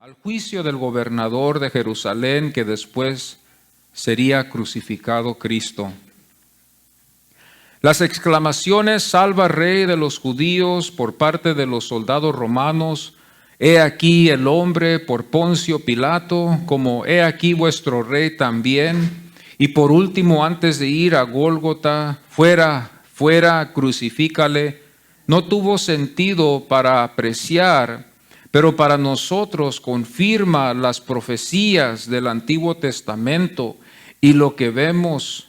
al juicio del gobernador de Jerusalén, que después sería crucificado Cristo. Las exclamaciones "Salva Rey de los judíos" por parte de los soldados romanos, "He aquí el hombre" por Poncio Pilato, como "He aquí vuestro rey" también, y por último, antes de ir a Gólgota, fuera, crucifícale, no tuvo sentido para apreciar, pero para nosotros confirma las profecías del Antiguo Testamento y lo que vemos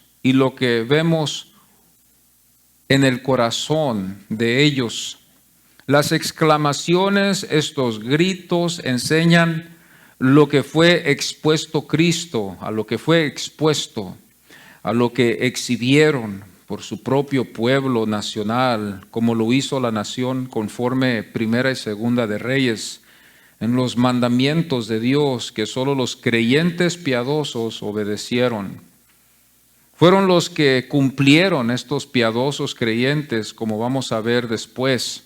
en el corazón de ellos. Las exclamaciones, estos gritos enseñan lo que fue expuesto Cristo, a lo que fue expuesto, a lo que exhibieron por su propio pueblo nacional, como lo hizo la nación conforme Primera y Segunda de Reyes, en los mandamientos de Dios que solo los creyentes piadosos obedecieron. Fueron los que cumplieron, estos piadosos creyentes, como vamos a ver después.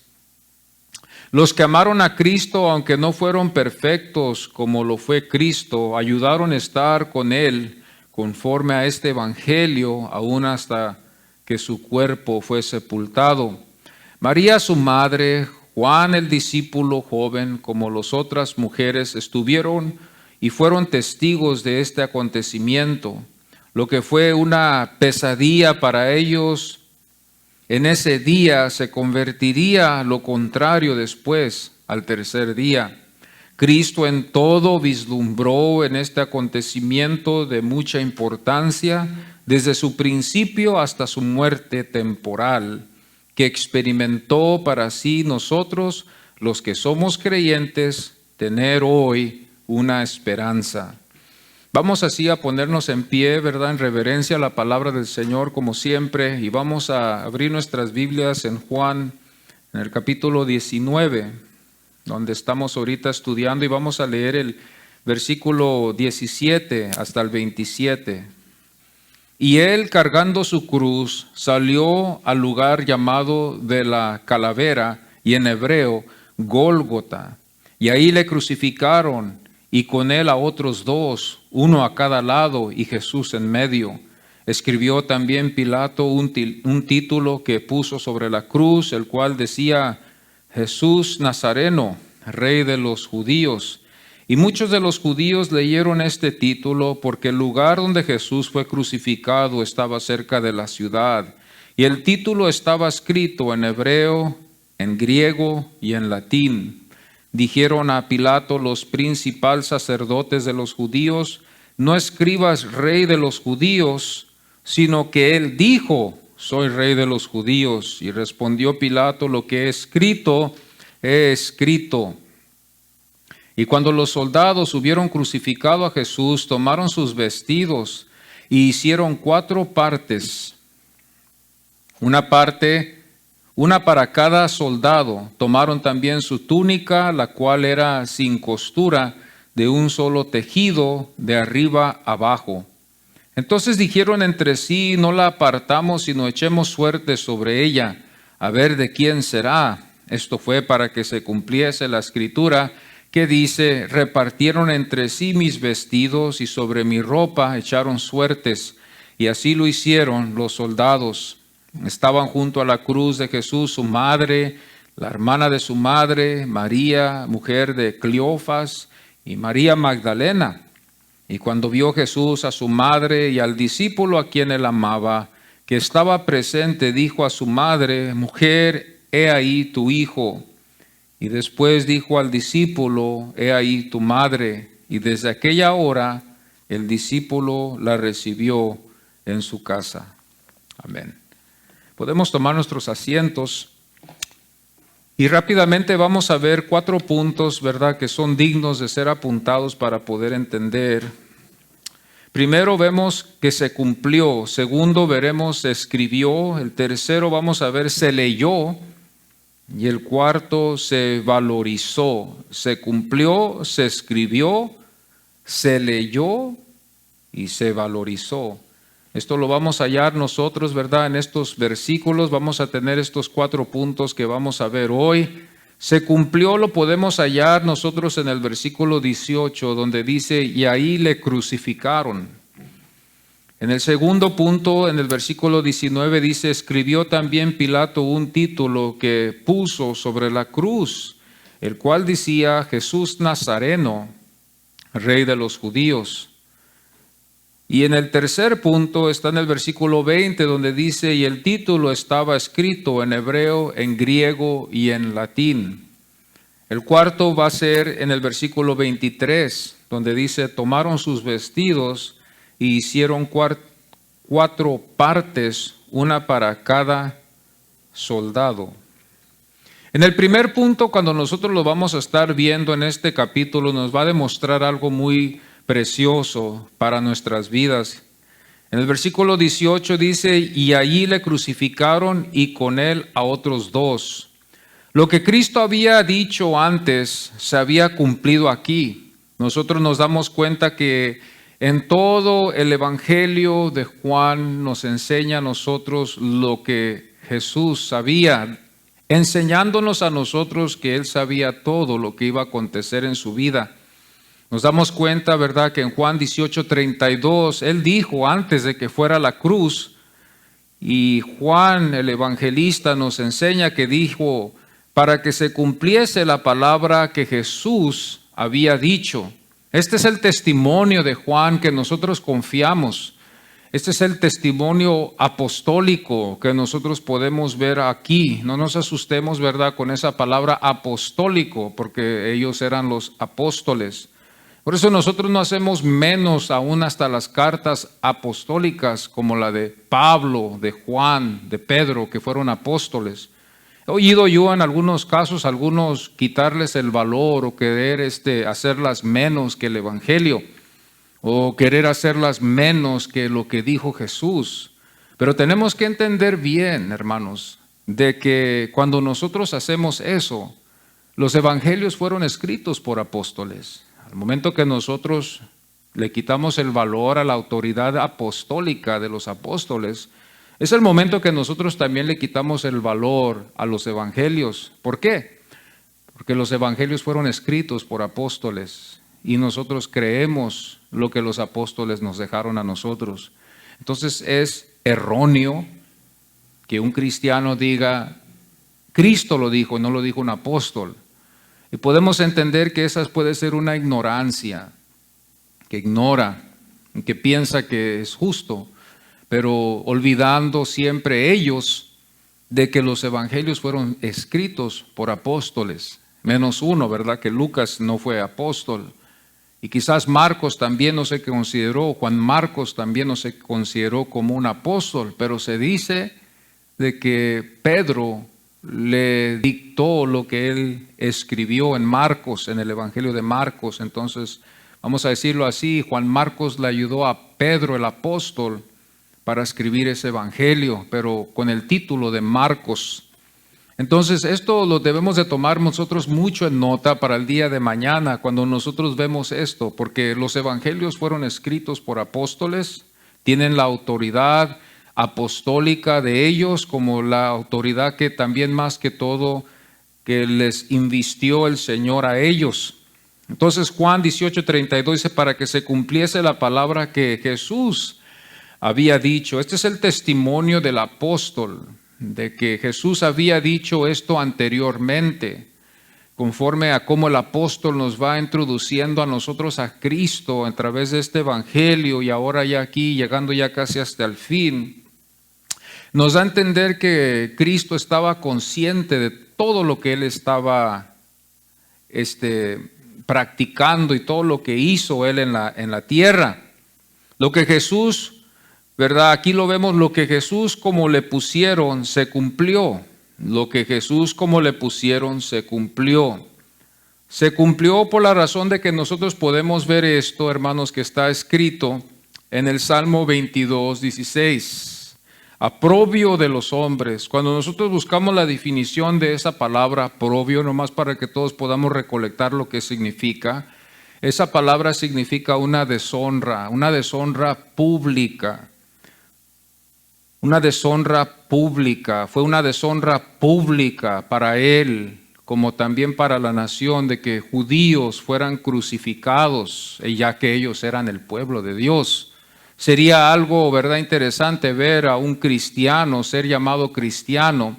Los que amaron a Cristo, aunque no fueron perfectos como lo fue Cristo, ayudaron a estar con Él conforme a este evangelio, aún hasta que su cuerpo fue sepultado. María, su madre, Juan, el discípulo joven, como las otras mujeres, estuvieron y fueron testigos de este acontecimiento. Lo que fue una pesadilla para ellos, en ese día se convertiría lo contrario después, al tercer día. Cristo en todo vislumbró en este acontecimiento de mucha importancia, desde su principio hasta su muerte temporal, que experimentó para sí nosotros, los que somos creyentes, tener hoy una esperanza. Vamos así a ponernos en pie, ¿verdad?, en reverencia a la palabra del Señor, como siempre, y vamos a abrir nuestras Biblias en Juan, en el capítulo 19, donde estamos ahorita estudiando, y vamos a leer el versículo 17 hasta el 27. Y él, cargando su cruz, salió al lugar llamado de la calavera, y en hebreo, Gólgota, y ahí le crucificaron, y con él a otros dos, uno a cada lado y Jesús en medio. Escribió también Pilato un título que puso sobre la cruz, el cual decía: Jesús Nazareno, Rey de los Judíos. Y muchos de los judíos leyeron este título porque el lugar donde Jesús fue crucificado estaba cerca de la ciudad. Y el título estaba escrito en hebreo, en griego y en latín. Dijeron a Pilato los principales sacerdotes de los judíos: no escribas Rey de los Judíos, sino que él dijo: soy Rey de los Judíos. Y respondió Pilato: lo que he escrito, he escrito. Y cuando los soldados hubieron crucificado a Jesús, tomaron sus vestidos y hicieron 4 partes, una para cada soldado. Tomaron también su túnica, la cual era sin costura, de un solo tejido, de arriba abajo. Entonces dijeron entre sí: no la apartamos, sino echemos suerte sobre ella, a ver de quién será. Esto fue para que se cumpliese la escritura que dice: repartieron entre sí mis vestidos, y sobre mi ropa echaron suertes. Y así lo hicieron los soldados. Estaban junto a la cruz de Jesús su madre, la hermana de su madre, María, mujer de Cleofas, y María Magdalena. Y cuando vio Jesús a su madre y al discípulo a quien él amaba, que estaba presente, dijo a su madre: mujer, he ahí tu hijo. Y después dijo al discípulo: he ahí tu madre. Y desde aquella hora el discípulo la recibió en su casa. Amén. Podemos tomar nuestros asientos y rápidamente vamos a ver 4 puntos, ¿verdad?, que son dignos de ser apuntados para poder entender. Primero vemos que se cumplió. Segundo veremos se escribió. El tercero vamos a ver se leyó. Y el cuarto se valorizó. Se cumplió, se escribió, se leyó y se valorizó. Esto lo vamos a hallar nosotros, ¿verdad?, en estos versículos. Vamos a tener estos 4 puntos que vamos a ver hoy. Se cumplió, lo podemos hallar nosotros en el versículo 18, donde dice, y ahí le crucificaron. En el segundo punto, en el versículo 19, dice, escribió también Pilato un título que puso sobre la cruz, el cual decía, Jesús Nazareno, Rey de los judíos. Y en el tercer punto está en el versículo 20, donde dice, y el título estaba escrito en hebreo, en griego y en latín. El cuarto va a ser en el versículo 23, donde dice, tomaron sus vestidos y hicieron cuatro partes, una para cada soldado. En el primer punto, cuando nosotros lo vamos a estar viendo en este capítulo, nos va a demostrar algo muy precioso para nuestras vidas. En el versículo 18 dice, y allí le crucificaron y con él a otros dos. Lo que Cristo había dicho antes se había cumplido aquí. Nosotros nos damos cuenta que en todo el Evangelio de Juan nos enseña a nosotros lo que Jesús sabía, enseñándonos a nosotros que Él sabía todo lo que iba a acontecer en su vida. Nos damos cuenta, ¿verdad?, que en Juan 18:32, Él dijo antes de que fuera a la cruz, y Juan el evangelista nos enseña que dijo, para que se cumpliese la palabra que Jesús había dicho. Este es el testimonio de Juan que nosotros confiamos. Este es el testimonio apostólico que nosotros podemos ver aquí. No nos asustemos, ¿verdad?, con esa palabra apostólico, porque ellos eran los apóstoles. Por eso nosotros no hacemos menos aún hasta las cartas apostólicas como la de Pablo, de Juan, de Pedro, que fueron apóstoles. He oído yo en algunos casos, algunos quitarles el valor o querer hacerlas menos que el Evangelio o querer hacerlas menos que lo que dijo Jesús. Pero tenemos que entender bien, hermanos, de que cuando nosotros hacemos eso, los evangelios fueron escritos por apóstoles. Al momento que nosotros le quitamos el valor a la autoridad apostólica de los apóstoles, es el momento que nosotros también le quitamos el valor a los evangelios. ¿Por qué? Porque los evangelios fueron escritos por apóstoles y nosotros creemos lo que los apóstoles nos dejaron a nosotros. Entonces es erróneo que un cristiano diga, Cristo lo dijo, no lo dijo un apóstol. Y podemos entender que esa puede ser una ignorancia, que ignora, que piensa que es justo, pero olvidando siempre ellos de que los evangelios fueron escritos por apóstoles, menos uno, ¿verdad?, que Lucas no fue apóstol. Y quizás Marcos también no se consideró, Juan Marcos también no se consideró como un apóstol, pero se dice de que Pedro le dictó lo que él escribió en Marcos, en el Evangelio de Marcos. Entonces, vamos a decirlo así, Juan Marcos le ayudó a Pedro el apóstol para escribir ese Evangelio, pero con el título de Marcos. Entonces, esto lo debemos de tomar nosotros mucho en nota para el día de mañana, cuando nosotros vemos esto, porque los Evangelios fueron escritos por apóstoles, tienen la autoridad apostólica de ellos, como la autoridad que también más que todo que les invistió el Señor a ellos. Entonces Juan 18:32 dice, para que se cumpliese la palabra que Jesús había dicho. Este es el testimonio del apóstol, de que Jesús había dicho esto anteriormente, conforme a cómo el apóstol nos va introduciendo a nosotros a Cristo a través de este evangelio, y ahora ya aquí, llegando ya casi hasta el fin, nos da a entender que Cristo estaba consciente de todo lo que Él estaba practicando y todo lo que hizo Él en la tierra. Lo que Jesús, ¿verdad? Aquí lo vemos, lo que Jesús como le pusieron se cumplió. Lo que Jesús como le pusieron se cumplió. Se cumplió por la razón de que nosotros podemos ver esto, hermanos, que está escrito en el Salmo 22:16. Aprobio de los hombres. Cuando nosotros buscamos la definición de esa palabra aprobio, nomás para que todos podamos recolectar lo que significa, esa palabra significa una deshonra pública. Una deshonra pública. Fue una deshonra pública para él como también para la nación, de que judíos fueran crucificados, ya que ellos eran el pueblo de Dios. Sería algo, ¿verdad?, interesante ver a un cristiano, ser llamado cristiano,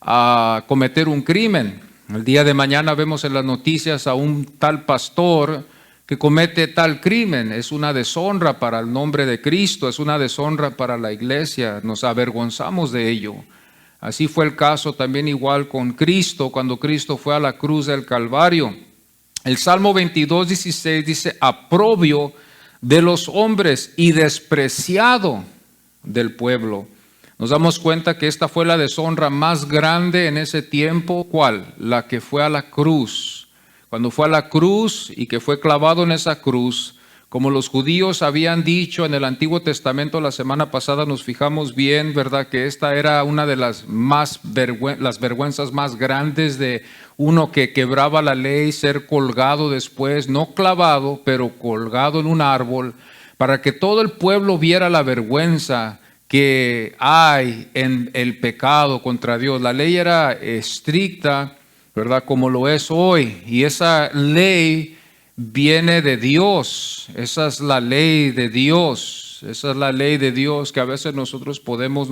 a cometer un crimen. El día de mañana vemos en las noticias a un tal pastor que comete tal crimen. Es una deshonra para el nombre de Cristo, es una deshonra para la iglesia. Nos avergonzamos de ello. Así fue el caso también igual con Cristo, cuando Cristo fue a la cruz del Calvario. El Salmo 22:16 dice: aprobio de los hombres y despreciado del pueblo. Nos damos cuenta que esta fue la deshonra más grande en ese tiempo. ¿Cuál? La que fue a la cruz. Cuando fue a la cruz y que fue clavado en esa cruz, como los judíos habían dicho en el Antiguo Testamento, la semana pasada nos fijamos bien, ¿verdad?, que esta era una de las las vergüenzas más grandes de uno que quebraba la ley, ser colgado después, no clavado, pero colgado en un árbol, para que todo el pueblo viera la vergüenza que hay en el pecado contra Dios. La ley era estricta, ¿verdad?, como lo es hoy, y esa ley viene de Dios. Esa es la ley de Dios. Esa es la ley de Dios que a veces nosotros podemos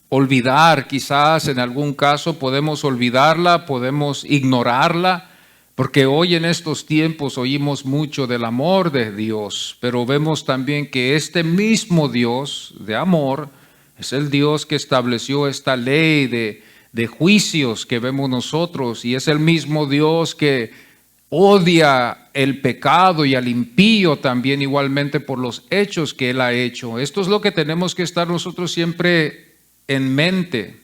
olvidar. Quizás en algún caso podemos olvidarla, podemos ignorarla, porque hoy en estos tiempos oímos mucho del amor de Dios, pero vemos también que este mismo Dios de amor es el Dios que estableció esta ley de juicios que vemos nosotros, y es el mismo Dios que odia el pecado y al impío también igualmente por los hechos que Él ha hecho. Esto es lo que tenemos que estar nosotros siempre en mente,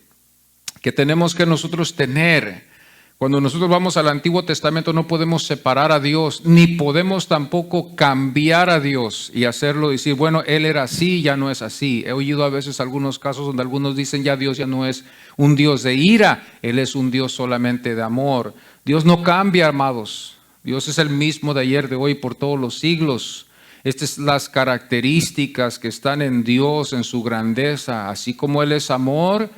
que tenemos que nosotros tener. Cuando nosotros vamos al Antiguo Testamento no podemos separar a Dios, ni podemos tampoco cambiar a Dios y hacerlo, decir, bueno, Él era así, ya no es así. He oído a veces algunos casos donde algunos dicen, ya Dios ya no es un Dios de ira, Él es un Dios solamente de amor. Dios no cambia, amados. Dios es el mismo de ayer, de hoy, por todos los siglos. Estas son las características que están en Dios, en su grandeza. Así como Él es amor,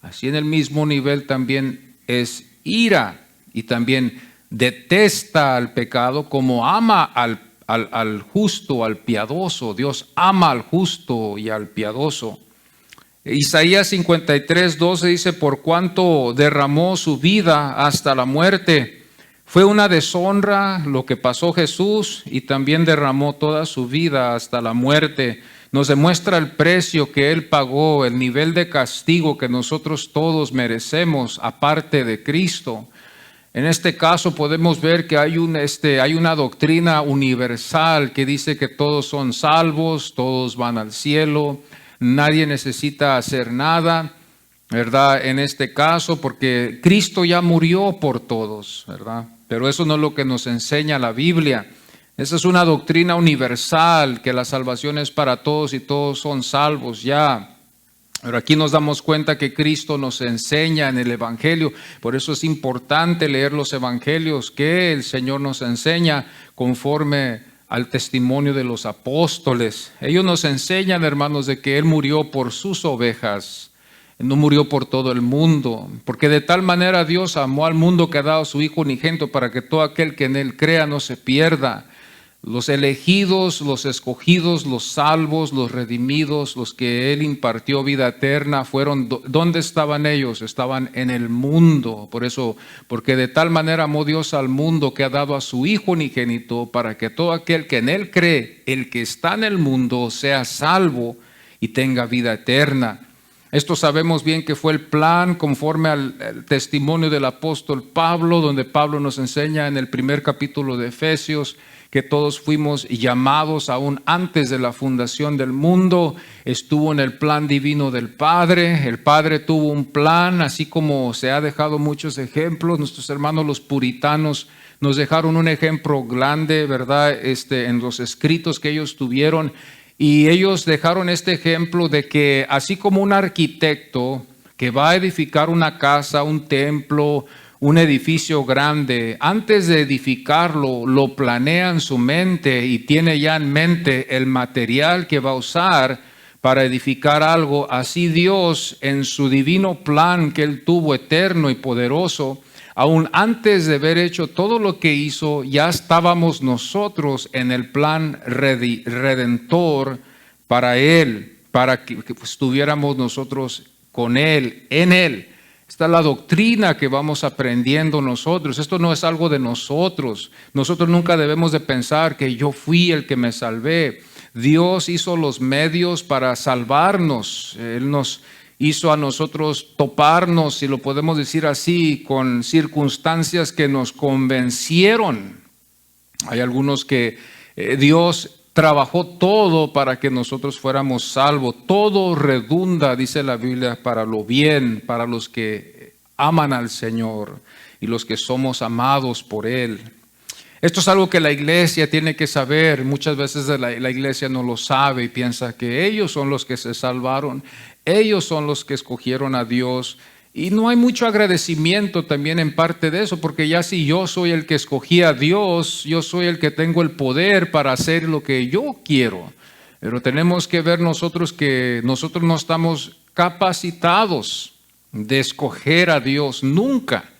así en el mismo nivel también es ira, y también detesta al pecado como ama al justo, al piadoso. Dios ama al justo y al piadoso. Isaías 53:12 dice: por cuanto derramó su vida hasta la muerte. Fue una deshonra lo que pasó Jesús, y también derramó toda su vida hasta la muerte. Nos demuestra el precio que Él pagó, el nivel de castigo que nosotros todos merecemos aparte de Cristo. En este caso podemos ver que hay una doctrina universal que dice que todos son salvos, todos van al cielo, nadie necesita hacer nada, ¿verdad? En este caso, porque Cristo ya murió por todos, ¿verdad? Pero eso no es lo que nos enseña la Biblia. Esa es una doctrina universal, que la salvación es para todos y todos son salvos ya. Pero aquí nos damos cuenta que Cristo nos enseña en el Evangelio. Por eso es importante leer los Evangelios, que el Señor nos enseña conforme al testimonio de los apóstoles. Ellos nos enseñan, hermanos, de que Él murió por sus ovejas. No murió por todo el mundo, porque de tal manera Dios amó al mundo que ha dado a su Hijo unigénito, para que todo aquel que en Él crea no se pierda. Los elegidos, los escogidos, los salvos, los redimidos, los que Él impartió vida eterna, fueron, ¿dónde estaban ellos? Estaban en el mundo. Por eso, porque de tal manera amó Dios al mundo que ha dado a su Hijo unigénito, para que todo aquel que en Él cree, el que está en el mundo, sea salvo y tenga vida eterna. Esto sabemos bien que fue el plan conforme al testimonio del apóstol Pablo, donde Pablo nos enseña en el primer capítulo de Efesios que todos fuimos llamados aún antes de la fundación del mundo. Estuvo en el plan divino del Padre. El Padre tuvo un plan, así como se ha dejado muchos ejemplos. Nuestros hermanos los puritanos nos dejaron un ejemplo grande, ¿verdad? En los escritos que ellos tuvieron. Y ellos dejaron este ejemplo de que así como un arquitecto que va a edificar una casa, un templo, un edificio grande, antes de edificarlo, lo planea en su mente y tiene ya en mente el material que va a usar para edificar algo, así Dios en su divino plan que Él tuvo eterno y poderoso, aún antes de haber hecho todo lo que hizo, ya estábamos nosotros en el plan redentor para Él, para que estuviéramos nosotros con Él, en Él. Esta es la doctrina que vamos aprendiendo nosotros. Esto no es algo de nosotros. Nosotros nunca debemos de pensar que yo fui el que me salvé. Dios hizo los medios para salvarnos. Él nos hizo a nosotros toparnos, si lo podemos decir así, con circunstancias que nos convencieron. Hay algunos que Dios trabajó todo para que nosotros fuéramos salvos. Todo redunda, dice la Biblia, para lo bien, para los que aman al Señor y los que somos amados por Él. Esto es algo que la iglesia tiene que saber. Muchas veces la iglesia no lo sabe y piensa que ellos son los que se salvaron, ellos son los que escogieron a Dios. Y no hay mucho agradecimiento también en parte de eso, porque ya si yo soy el que escogí a Dios, yo soy el que tengo el poder para hacer lo que yo quiero. Pero tenemos que ver nosotros que nosotros no estamos capacitados de escoger a Dios nunca.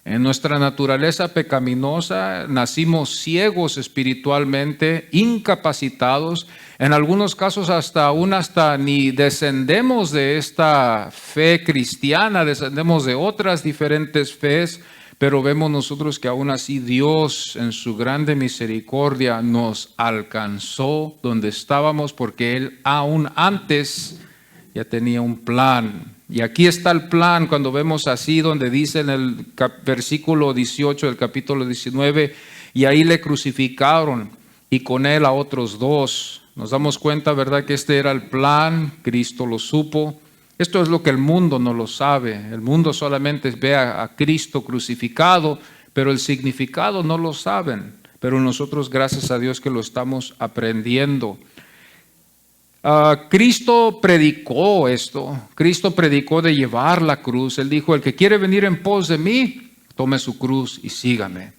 En nuestra naturaleza pecaminosa nacimos ciegos espiritualmente, incapacitados. En algunos casos hasta ni descendemos de esta fe cristiana, descendemos de otras diferentes fes, pero vemos nosotros que aún así Dios en su grande misericordia nos alcanzó donde estábamos, porque Él aún antes ya tenía un plan. Y aquí está el plan cuando vemos así, donde dice en el versículo 18 del capítulo 19, y ahí le crucificaron y con él a otros dos. Nos damos cuenta, ¿verdad?, que este era el plan, Cristo lo supo. Esto es lo que el mundo no lo sabe. El mundo solamente ve a Cristo crucificado, pero el significado no lo saben. Pero nosotros, gracias a Dios, que lo estamos aprendiendo. Cristo predicó esto. Cristo predicó de llevar la cruz. Él dijo: el que quiere venir en pos de mí, tome su cruz y sígame.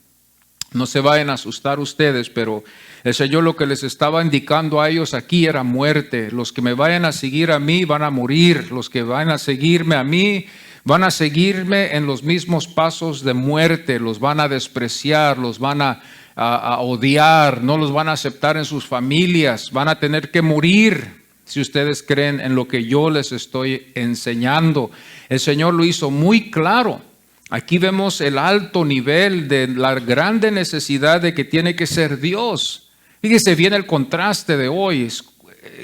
No se vayan a asustar ustedes, pero el Señor lo que les estaba indicando a ellos aquí era muerte. Los que me vayan a seguir a mí van a morir. Los que vayan a seguirme a mí van a seguirme en los mismos pasos de muerte. Los van a despreciar, los van a odiar, no los van a aceptar en sus familias, van a tener que morir si ustedes creen en lo que yo les estoy enseñando. El Señor lo hizo muy claro. Aquí vemos el alto nivel de la grande necesidad de que tiene que ser Dios. Fíjese bien el contraste de hoy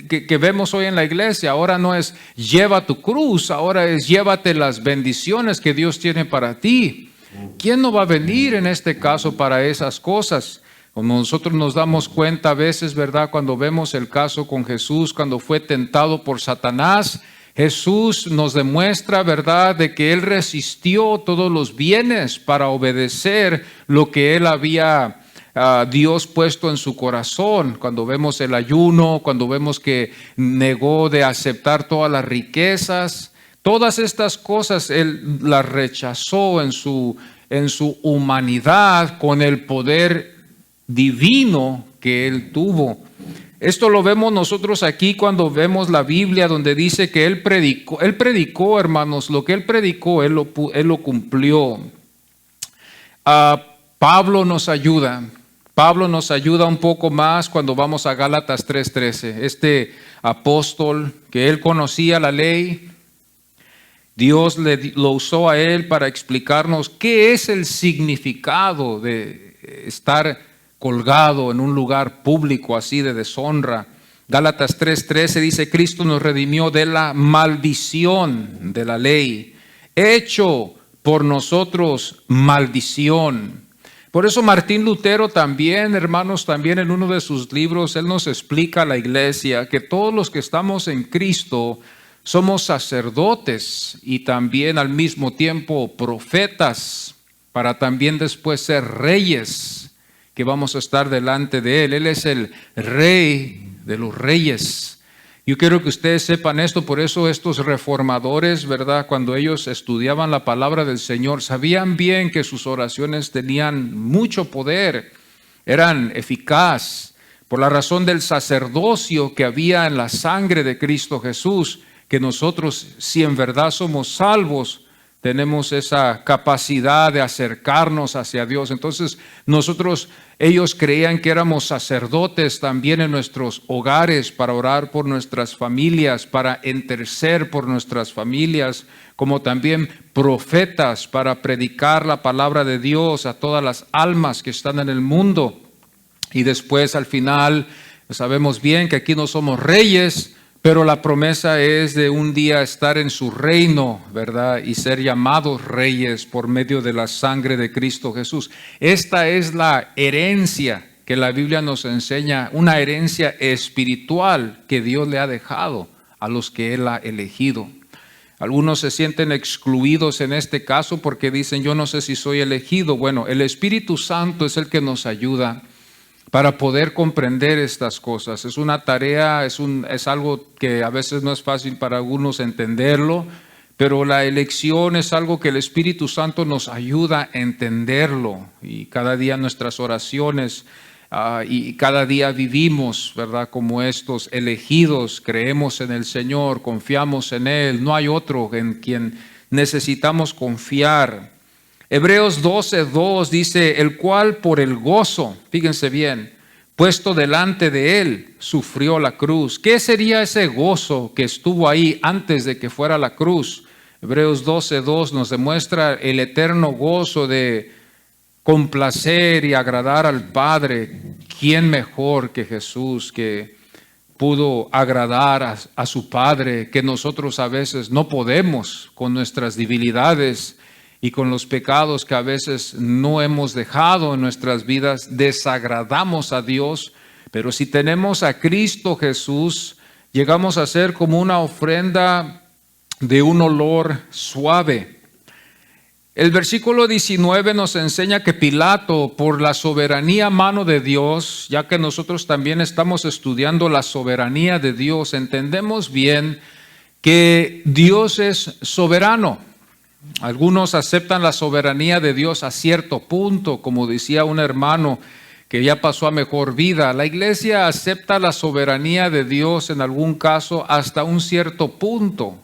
que vemos hoy en la iglesia. Ahora no es lleva tu cruz, ahora es llévate las bendiciones que Dios tiene para ti. ¿Quién no va a venir en este caso para esas cosas? Como nosotros nos damos cuenta a veces, ¿verdad?, cuando vemos el caso con Jesús, cuando fue tentado por Satanás, Jesús nos demuestra, ¿verdad?, de que Él resistió todos los bienes para obedecer lo que Él había Dios puesto en su corazón. Cuando vemos el ayuno, cuando vemos que negó de aceptar todas las riquezas, todas estas cosas Él las rechazó en su humanidad con el poder divino que Él tuvo. Esto lo vemos nosotros aquí cuando vemos la Biblia, donde dice que Él predicó, hermanos, lo que Él predicó, Él lo cumplió. Pablo nos ayuda un poco más cuando vamos a Gálatas 3:13. Este apóstol que él conocía la ley, Dios lo usó a él para explicarnos qué es el significado de estar colgado en un lugar público así de deshonra. Gálatas 3:13 dice: Cristo nos redimió de la maldición de la ley, hecho por nosotros maldición. Por eso Martín Lutero también, hermanos, también en uno de sus libros, él nos explica a la iglesia que todos los que estamos en Cristo somos sacerdotes y también al mismo tiempo profetas, para también después ser reyes, que vamos a estar delante de Él. Él es el Rey de los reyes. Yo quiero que ustedes sepan esto. Por eso estos reformadores, ¿verdad?, cuando ellos estudiaban la palabra del Señor, sabían bien que sus oraciones tenían mucho poder, eran eficaz, por la razón del sacerdocio que había en la sangre de Cristo Jesús, que nosotros, si en verdad somos salvos, tenemos esa capacidad de acercarnos hacia Dios. Entonces ellos creían que éramos sacerdotes también en nuestros hogares para orar por nuestras familias, para interceder por nuestras familias, como también profetas para predicar la palabra de Dios a todas las almas que están en el mundo. Y después al final sabemos bien que aquí no somos reyes, pero la promesa es de un día estar en su reino, ¿verdad? Y ser llamados reyes por medio de la sangre de Cristo Jesús. Esta es la herencia que la Biblia nos enseña, una herencia espiritual que Dios le ha dejado a los que Él ha elegido. Algunos se sienten excluidos en este caso porque dicen, yo no sé si soy elegido. Bueno, el Espíritu Santo es el que nos ayuda para poder comprender estas cosas. Es una tarea, es algo que a veces no es fácil para algunos entenderlo, pero la elección es algo que el Espíritu Santo nos ayuda a entenderlo. Y cada día nuestras oraciones y cada día vivimos, ¿verdad? Como estos elegidos, creemos en el Señor, confiamos en Él. No hay otro en quien necesitamos confiar. Hebreos 12:2 dice, el cual por el gozo, fíjense bien, puesto delante de Él, sufrió la cruz. ¿Qué sería ese gozo que estuvo ahí antes de que fuera la cruz? Hebreos 12:2 nos demuestra el eterno gozo de complacer y agradar al Padre. ¿Quién mejor que Jesús que pudo agradar a su Padre, que nosotros a veces no podemos con nuestras debilidades y con los pecados que a veces no hemos dejado en nuestras vidas, desagradamos a Dios? Pero si tenemos a Cristo Jesús, llegamos a ser como una ofrenda de un olor suave. El versículo 19 nos enseña que Pilato, por la soberanía mano de Dios, ya que nosotros también estamos estudiando la soberanía de Dios, entendemos bien que Dios es soberano. Algunos aceptan la soberanía de Dios a cierto punto, como decía un hermano que ya pasó a mejor vida. La iglesia acepta la soberanía de Dios en algún caso hasta un cierto punto,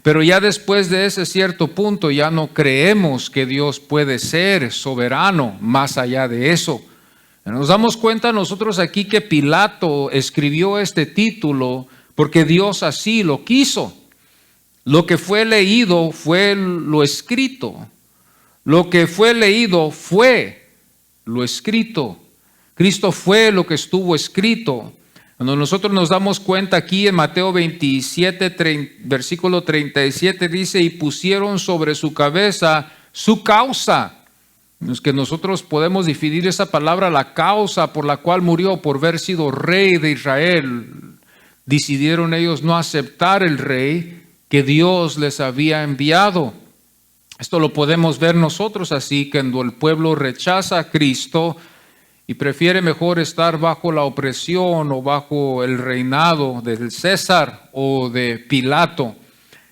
pero ya después de ese cierto punto ya no creemos que Dios puede ser soberano más allá de eso. Nos damos cuenta nosotros aquí que Pilato escribió este título porque Dios así lo quiso. Lo que fue leído fue lo escrito. Lo que fue leído fue lo escrito. Cristo fue lo que estuvo escrito. Cuando nosotros nos damos cuenta aquí en Mateo 27, versículo 37, dice, y pusieron sobre su cabeza su causa. Es que nosotros podemos definir esa palabra, la causa por la cual murió, por haber sido rey de Israel. Decidieron ellos no aceptar el rey que Dios les había enviado. Esto lo podemos ver nosotros así, cuando el pueblo rechaza a Cristo y prefiere mejor estar bajo la opresión o bajo el reinado del César o de Pilato.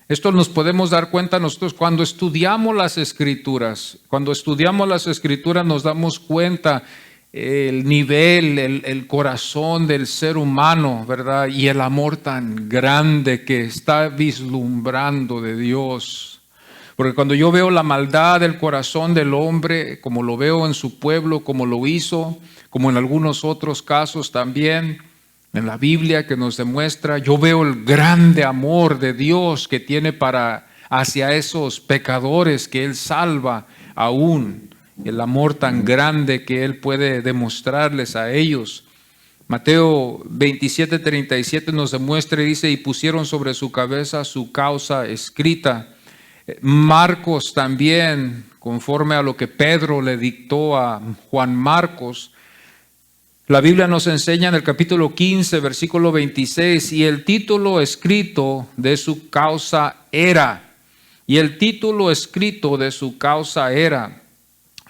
Esto nos podemos dar cuenta nosotros cuando estudiamos las Escrituras. Cuando estudiamos las Escrituras nos damos cuenta el nivel, el corazón del ser humano, ¿verdad? Y el amor tan grande que está vislumbrando de Dios. Porque cuando yo veo la maldad del corazón del hombre, como lo veo en su pueblo, como lo hizo, como en algunos otros casos también, en la Biblia que nos demuestra, yo veo el grande amor de Dios que tiene hacia esos pecadores que Él salva aún. El amor tan grande que Él puede demostrarles a ellos. Mateo 27:37 nos demuestra y dice, y pusieron sobre su cabeza su causa escrita. Marcos también, conforme a lo que Pedro le dictó a Juan Marcos, la Biblia nos enseña en el capítulo 15, versículo 26, y el título escrito de su causa era, y el título escrito de su causa era,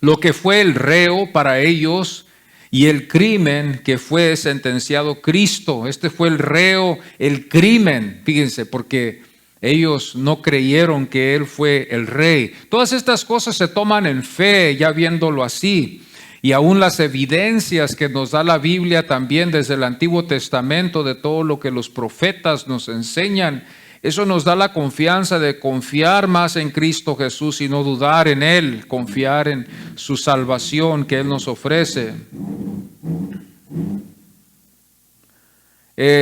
lo que fue el reo para ellos y el crimen que fue sentenciado Cristo. Este fue el reo, el crimen, fíjense, porque ellos no creyeron que Él fue el rey. Todas estas cosas se toman en fe, ya viéndolo así. y aún las evidencias que nos da la Biblia también desde el Antiguo Testamento, de todo lo que los profetas nos enseñan, eso nos da la confianza de confiar más en Cristo Jesús y no dudar en Él, confiar en su salvación que Él nos ofrece.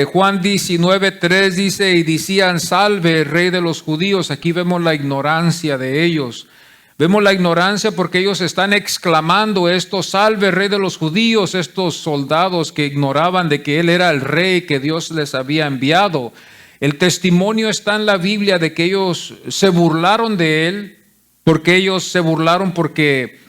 Juan 19:3 dice, y decían, salve, Rey de los judíos. Aquí vemos la ignorancia de ellos. Vemos la ignorancia porque ellos están exclamando esto, salve, Rey de los judíos, estos soldados que ignoraban de que Él era el Rey que Dios les había enviado. El testimonio está en la Biblia de que ellos se burlaron de Él, porque ellos se burlaron porque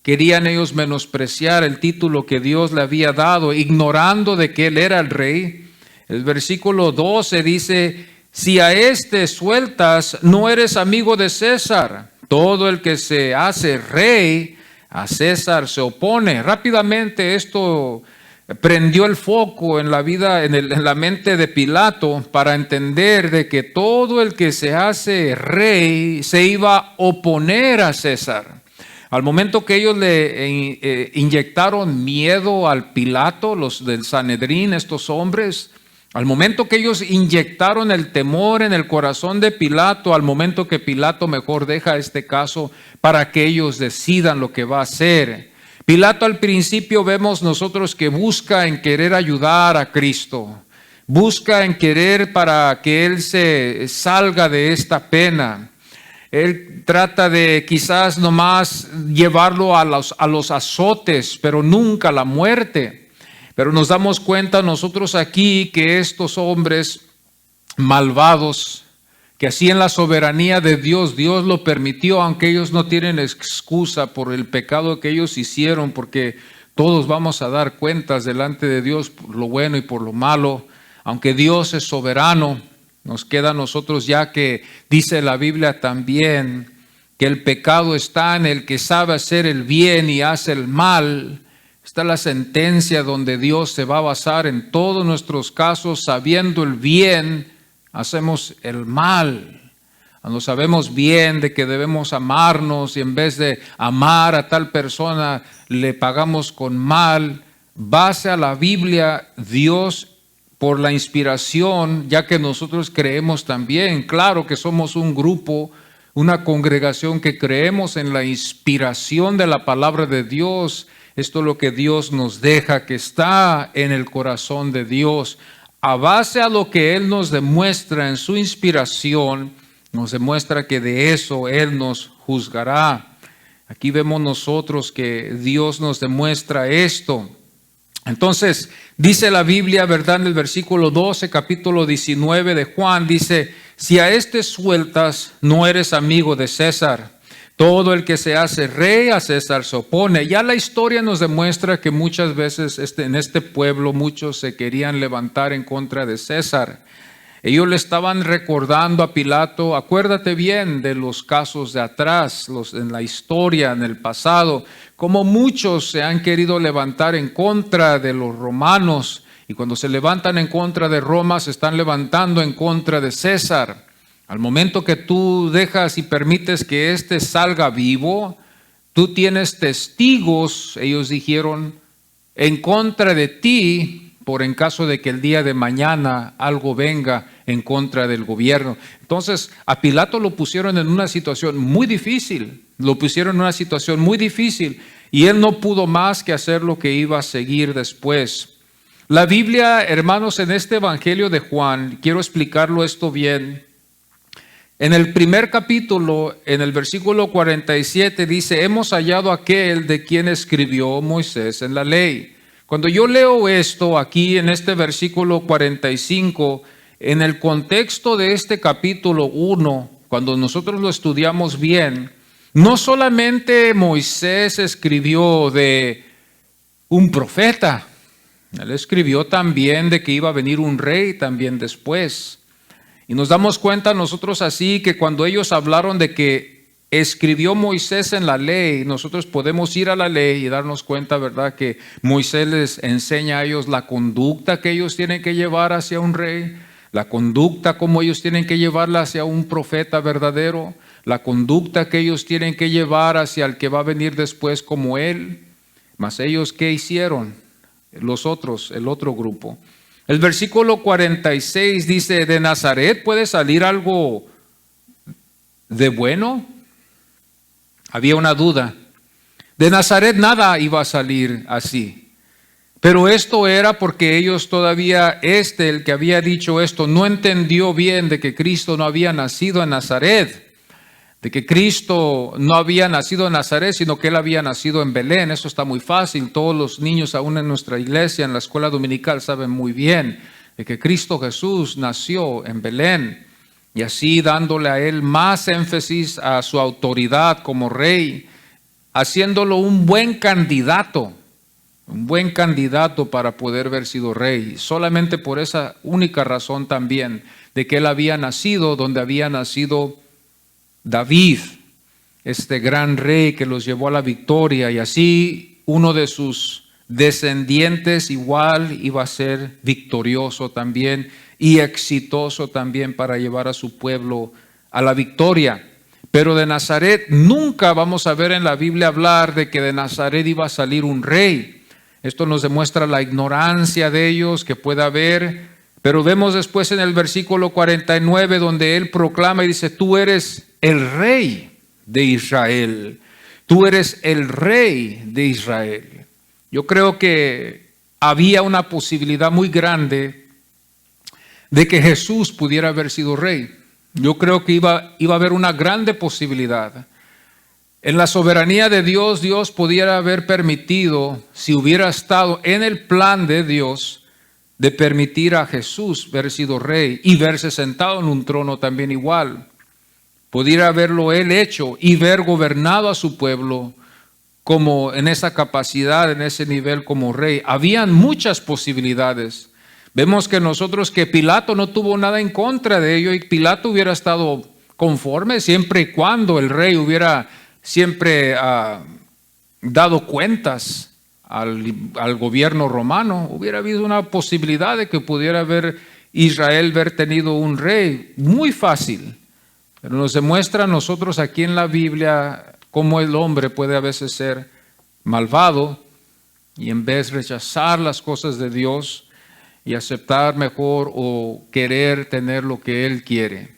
querían ellos menospreciar el título que Dios le había dado, ignorando de que Él era el Rey. El versículo 12 dice, si a este sueltas, no eres amigo de César. Todo el que se hace rey, a César se opone. Rápidamente esto prendió el foco en la vida, en la mente de Pilato, para entender de que todo el que se hace rey se iba a oponer a César. Al momento que ellos le inyectaron miedo al Pilato, los del Sanedrín, estos hombres, al momento que ellos inyectaron el temor en el corazón de Pilato, al momento que Pilato mejor deja este caso para que ellos decidan lo que va a hacer. Pilato al principio vemos nosotros que busca en querer ayudar a Cristo, busca en querer para que Él se salga de esta pena. Él trata de quizás nomás llevarlo a los azotes, pero nunca a la muerte. Pero nos damos cuenta nosotros aquí que estos hombres malvados, que así en la soberanía de Dios, Dios lo permitió, aunque ellos no tienen excusa por el pecado que ellos hicieron, porque todos vamos a dar cuentas delante de Dios por lo bueno y por lo malo. Aunque Dios es soberano, nos queda a nosotros ya que dice la Biblia también que el pecado está en el que sabe hacer el bien y hace el mal. Está la sentencia donde Dios se va a basar en todos nuestros casos, sabiendo el bien, hacemos el mal. Cuando sabemos bien de que debemos amarnos y en vez de amar a tal persona, le pagamos con mal, base a la Biblia, Dios por la inspiración, ya que nosotros creemos también, claro que somos un grupo, una congregación que creemos en la inspiración de la palabra de Dios. Esto es lo que Dios nos deja, que está en el corazón de Dios. A base a lo que Él nos demuestra en su inspiración, nos demuestra que de eso Él nos juzgará. Aquí vemos nosotros que Dios nos demuestra esto. Entonces, dice la Biblia, ¿verdad? En el versículo 12, capítulo 19 de Juan, dice, si a este sueltas, no eres amigo de César. Todo el que se hace rey a César se opone. Ya la historia nos demuestra que muchas veces en este pueblo muchos se querían levantar en contra de César. Ellos le estaban recordando a Pilato, acuérdate bien de los casos de atrás, en la historia, en el pasado, como muchos se han querido levantar en contra de los romanos, y cuando se levantan en contra de Roma se están levantando en contra de César. Al momento que tú dejas y permites que éste salga vivo, tú tienes testigos, ellos dijeron, en contra de ti, por en caso de que el día de mañana algo venga en contra del gobierno. Entonces, a Pilato lo pusieron en una situación muy difícil, y él no pudo más que hacer lo que iba a seguir después. La Biblia, hermanos, en este Evangelio de Juan, quiero explicarlo esto bien. En el primer capítulo, en el versículo 47, dice, hemos hallado aquel de quien escribió Moisés en la ley. Cuando yo leo esto aquí en este versículo 45, en el contexto de este capítulo 1, cuando nosotros lo estudiamos bien, no solamente Moisés escribió de un profeta, él escribió también de que iba a venir un rey también después. Y nos damos cuenta nosotros así que cuando ellos hablaron de que escribió Moisés en la ley, nosotros podemos ir a la ley y darnos cuenta, ¿verdad?, que Moisés les enseña a ellos la conducta que ellos tienen que llevar hacia un rey, la conducta como ellos tienen que llevarla hacia un profeta verdadero, la conducta que ellos tienen que llevar hacia el que va a venir después como él. Mas ellos, ¿qué hicieron? Los otros, el otro grupo. El versículo 46 dice, ¿de Nazaret puede salir algo de bueno? Había una duda. De Nazaret nada iba a salir así. Pero esto era porque ellos todavía, el que había dicho esto, no entendió bien de que Cristo no había nacido en Nazaret. De que Cristo no había nacido en Nazaret, sino que Él había nacido en Belén. Eso está muy fácil. Todos los niños aún en nuestra iglesia, en la escuela dominical, saben muy bien de que Cristo Jesús nació en Belén. Y así dándole a Él más énfasis a su autoridad como rey, haciéndolo un buen candidato para poder haber sido rey. Solamente por esa única razón también, de que Él había nacido donde había nacido David, este gran rey que los llevó a la victoria, y así uno de sus descendientes igual iba a ser victorioso también y exitoso también para llevar a su pueblo a la victoria. Pero de Nazaret nunca vamos a ver en la Biblia hablar de que de Nazaret iba a salir un rey. Esto nos demuestra la ignorancia de ellos que puede haber. Pero vemos después en el versículo 49 donde él proclama y dice, tú eres el rey de Israel. Tú eres el rey de Israel. Yo creo que había una posibilidad muy grande de que Jesús pudiera haber sido rey. Yo creo que iba a haber una grande posibilidad. En la soberanía de Dios, Dios pudiera haber permitido, si hubiera estado en el plan de Dios, de permitir a Jesús haber sido rey y verse sentado en un trono también igual. Pudiera haberlo Él hecho y haber gobernado a su pueblo como en esa capacidad, en ese nivel como rey. Habían muchas posibilidades. Vemos que Pilato no tuvo nada en contra de ello y Pilato hubiera estado conforme siempre y cuando el rey hubiera siempre dado cuentas al gobierno romano. Hubiera habido una posibilidad de que pudiera Israel haber tenido un rey muy fácil. Pero nos demuestra a nosotros aquí en la Biblia cómo el hombre puede a veces ser malvado y en vez de rechazar las cosas de Dios y aceptar mejor o querer tener lo que él quiere.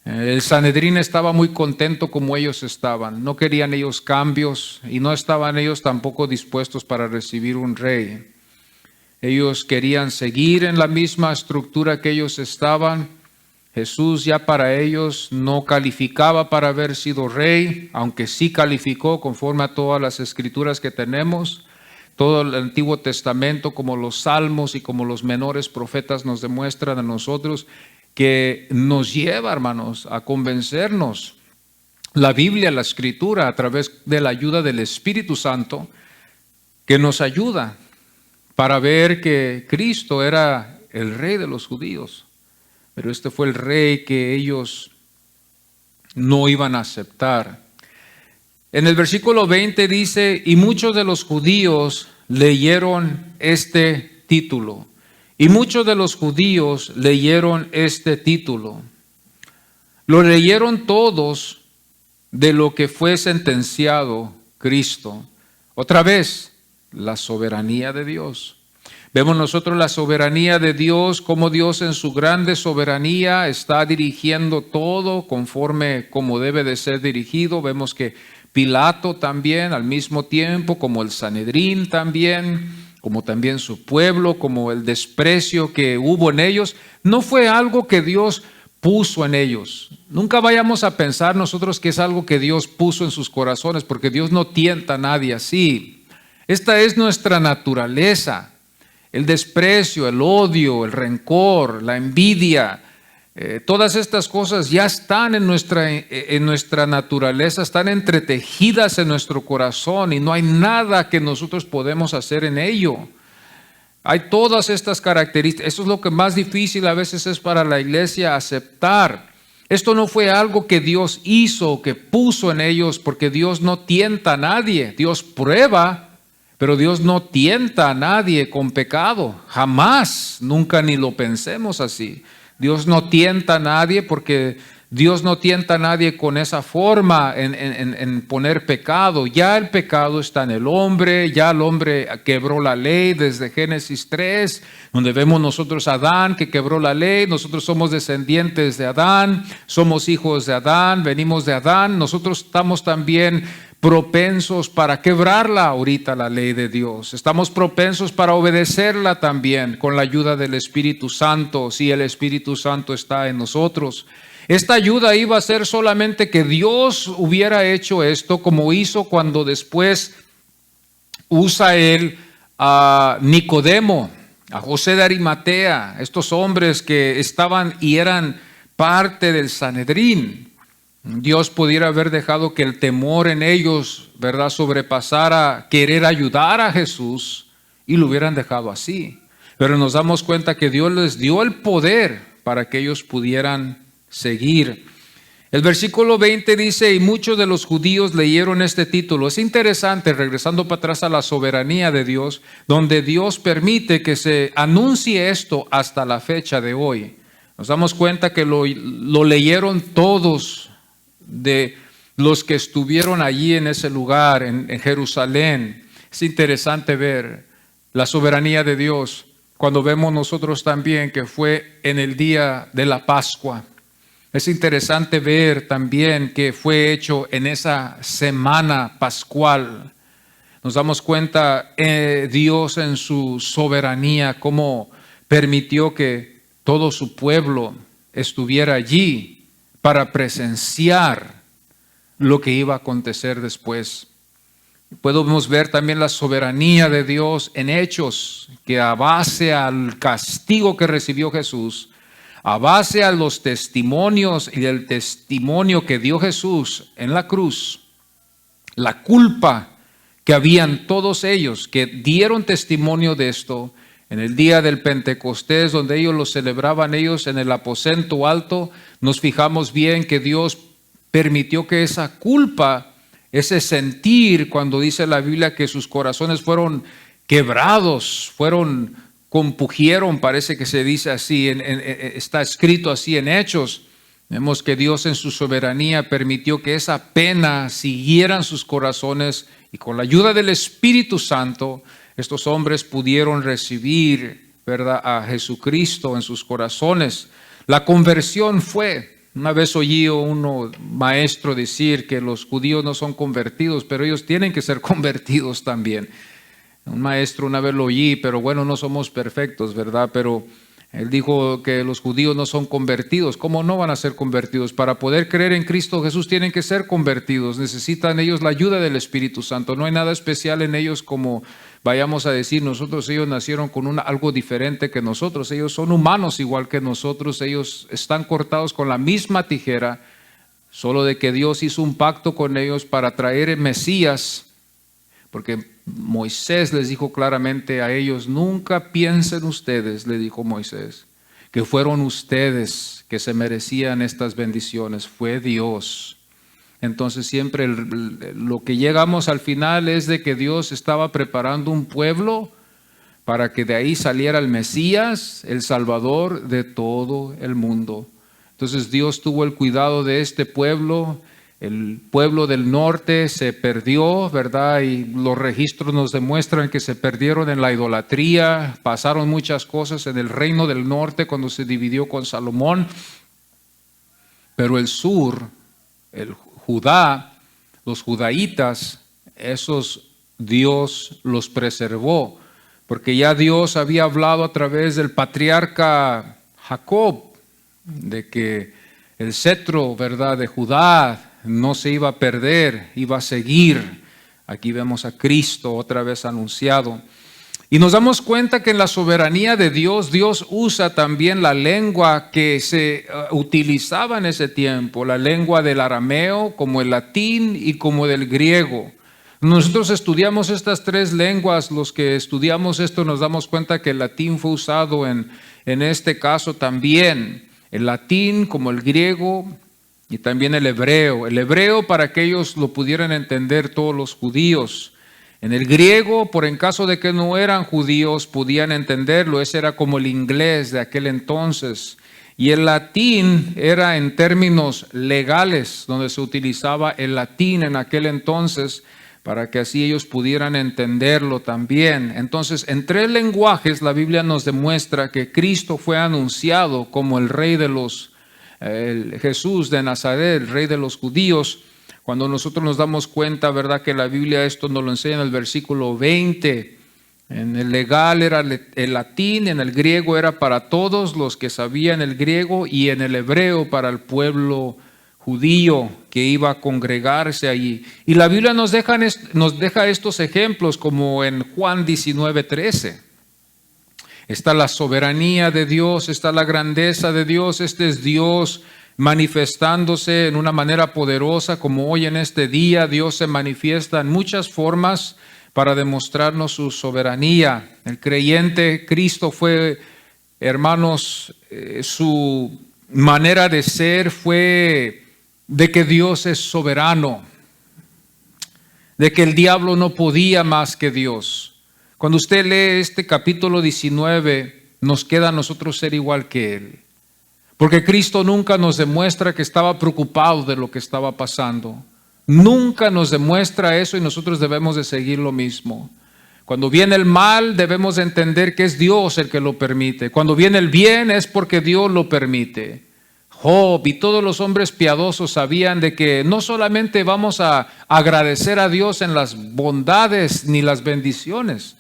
El Sanedrín estaba muy contento como ellos estaban. No querían ellos cambios y no estaban ellos tampoco dispuestos para recibir un rey. Ellos querían seguir en la misma estructura que ellos estaban. Jesús ya para ellos no calificaba para haber sido rey, aunque sí calificó conforme a todas las escrituras que tenemos. Todo el Antiguo Testamento, como los Salmos y como los menores profetas nos demuestran a nosotros, que nos lleva, hermanos, a convencernos. La Biblia, la Escritura, a través de la ayuda del Espíritu Santo, que nos ayuda para ver que Cristo era el rey de los judíos. Pero este fue el rey que ellos no iban a aceptar. En el versículo 20 dice, y muchos de los judíos leyeron este título. Y muchos de los judíos leyeron este título. Lo leyeron todos de lo que fue sentenciado Cristo. Otra vez, la soberanía de Dios. Vemos nosotros la soberanía de Dios, como Dios en su grande soberanía está dirigiendo todo conforme como debe de ser dirigido. Vemos que Pilato también al mismo tiempo, como el Sanedrín también, como también su pueblo, como el desprecio que hubo en ellos, no fue algo que Dios puso en ellos. Nunca vayamos a pensar nosotros que es algo que Dios puso en sus corazones, porque Dios no tienta a nadie así. Esta es nuestra naturaleza. El desprecio, el odio, el rencor, la envidia, todas estas cosas ya están en nuestra naturaleza, están entretejidas en nuestro corazón y no hay nada que nosotros podemos hacer en ello. Hay todas estas características. Eso es lo que más difícil a veces es para la iglesia aceptar. Esto no fue algo que Dios hizo, que puso en ellos, porque Dios no tienta a nadie. Dios prueba, pero Dios no tienta a nadie con pecado. Jamás, nunca ni lo pensemos así. Dios no tienta a nadie porque Dios no tienta a nadie con esa forma en poner pecado. Ya el pecado está en el hombre, ya el hombre quebró la ley desde Génesis 3, donde vemos nosotros a Adán que quebró la ley. Nosotros somos descendientes de Adán, somos hijos de Adán, venimos de Adán. Nosotros estamos también propensos para quebrarla ahorita, la ley de Dios. Estamos propensos para obedecerla también con la ayuda del Espíritu Santo, si el Espíritu Santo está en nosotros. Esta ayuda iba a ser solamente que Dios hubiera hecho esto, como hizo cuando después usa él a Nicodemo, a José de Arimatea, estos hombres que estaban y eran parte del Sanedrín. Dios pudiera haber dejado que el temor en ellos, ¿verdad?, sobrepasara querer ayudar a Jesús y lo hubieran dejado así. Pero nos damos cuenta que Dios les dio el poder para que ellos pudieran seguir. El versículo 20 dice: y muchos de los judíos leyeron este título. Es interesante, regresando para atrás a la soberanía de Dios, donde Dios permite que se anuncie esto hasta la fecha de hoy. Nos damos cuenta que lo leyeron todos de los que estuvieron allí en ese lugar, en Jerusalén. Es interesante ver la soberanía de Dios cuando vemos nosotros también que fue en el día de la Pascua. Es interesante ver también que fue hecho en esa semana pascual. Nos damos cuenta Dios en su soberanía cómo permitió que todo su pueblo estuviera allí para presenciar lo que iba a acontecer después. Podemos ver también la soberanía de Dios en Hechos, que a base al castigo que recibió Jesús, a base a los testimonios y el testimonio que dio Jesús en la cruz, la culpa que habían todos ellos que dieron testimonio de esto en el día del Pentecostés, donde ellos lo celebraban ellos en el aposento alto, nos fijamos bien que Dios permitió que esa culpa, ese sentir, cuando dice la Biblia que sus corazones fueron quebrados, compugieron, parece que se dice así, está escrito así en Hechos. Vemos que Dios en su soberanía permitió que esa pena siguieran sus corazones y con la ayuda del Espíritu Santo, estos hombres pudieron recibir, ¿verdad?, a Jesucristo en sus corazones. La conversión fue, una vez oí a un maestro decir que los judíos no son convertidos, pero ellos tienen que ser convertidos también. Un maestro una vez lo oí, pero bueno, no somos perfectos, ¿verdad? Pero él dijo que los judíos no son convertidos. ¿Cómo no van a ser convertidos? Para poder creer en Cristo Jesús tienen que ser convertidos. Necesitan ellos la ayuda del Espíritu Santo. No hay nada especial en ellos como vayamos a decir nosotros. Ellos nacieron con algo diferente que nosotros. Ellos son humanos igual que nosotros. Ellos están cortados con la misma tijera. Solo de que Dios hizo un pacto con ellos para traer el Mesías. Porque Moisés les dijo claramente a ellos: nunca piensen ustedes, le dijo Moisés, que fueron ustedes que se merecían estas bendiciones, fue Dios. Entonces siempre lo que llegamos al final es de que Dios estaba preparando un pueblo para que de ahí saliera el Mesías, el Salvador de todo el mundo. Entonces Dios tuvo el cuidado de este pueblo. El pueblo del norte se perdió, ¿verdad? Y los registros nos demuestran que se perdieron en la idolatría. Pasaron muchas cosas en el reino del norte cuando se dividió con Salomón. Pero el sur, el Judá, los judaítas, esos Dios los preservó. Porque ya Dios había hablado a través del patriarca Jacob de que el cetro, ¿verdad?, de Judá no se iba a perder, iba a seguir. Aquí vemos a Cristo otra vez anunciado. Y nos damos cuenta que en la soberanía de Dios, Dios usa también la lengua que se utilizaba en ese tiempo, la lengua del arameo, como el latín y como del griego. Nosotros estudiamos estas tres lenguas, los que estudiamos esto nos damos cuenta que el latín fue usado en este caso también. El latín como el griego y también el hebreo. El hebreo para que ellos lo pudieran entender todos los judíos. En el griego, por en caso de que no eran judíos, podían entenderlo. Ese era como el inglés de aquel entonces. Y el latín era en términos legales, donde se utilizaba el latín en aquel entonces, para que así ellos pudieran entenderlo también. Entonces, en 3 lenguajes la Biblia nos demuestra que Cristo fue anunciado como el rey de los, Jesús de Nazaret, el rey de los judíos. Cuando nosotros nos damos cuenta, ¿verdad?, que la Biblia esto nos lo enseña en el versículo 20. En el legal era el latín, en el griego era para todos los que sabían el griego y en el hebreo para el pueblo judío que iba a congregarse allí. Y la Biblia nos deja estos ejemplos como en Juan 19:13. Está la soberanía de Dios, está la grandeza de Dios. Este es Dios manifestándose en una manera poderosa, como hoy en este día Dios se manifiesta en muchas formas para demostrarnos su soberanía. El creyente, Cristo fue, hermanos, su manera de ser fue de que Dios es soberano, de que el diablo no podía más que Dios. Cuando usted lee este capítulo 19, nos queda a nosotros ser igual que Él. Porque Cristo nunca nos demuestra que estaba preocupado de lo que estaba pasando. Nunca nos demuestra eso y nosotros debemos de seguir lo mismo. Cuando viene el mal, debemos de entender que es Dios el que lo permite. Cuando viene el bien, es porque Dios lo permite. Job y todos los hombres piadosos sabían de que no solamente vamos a agradecer a Dios en las bondades ni las bendiciones,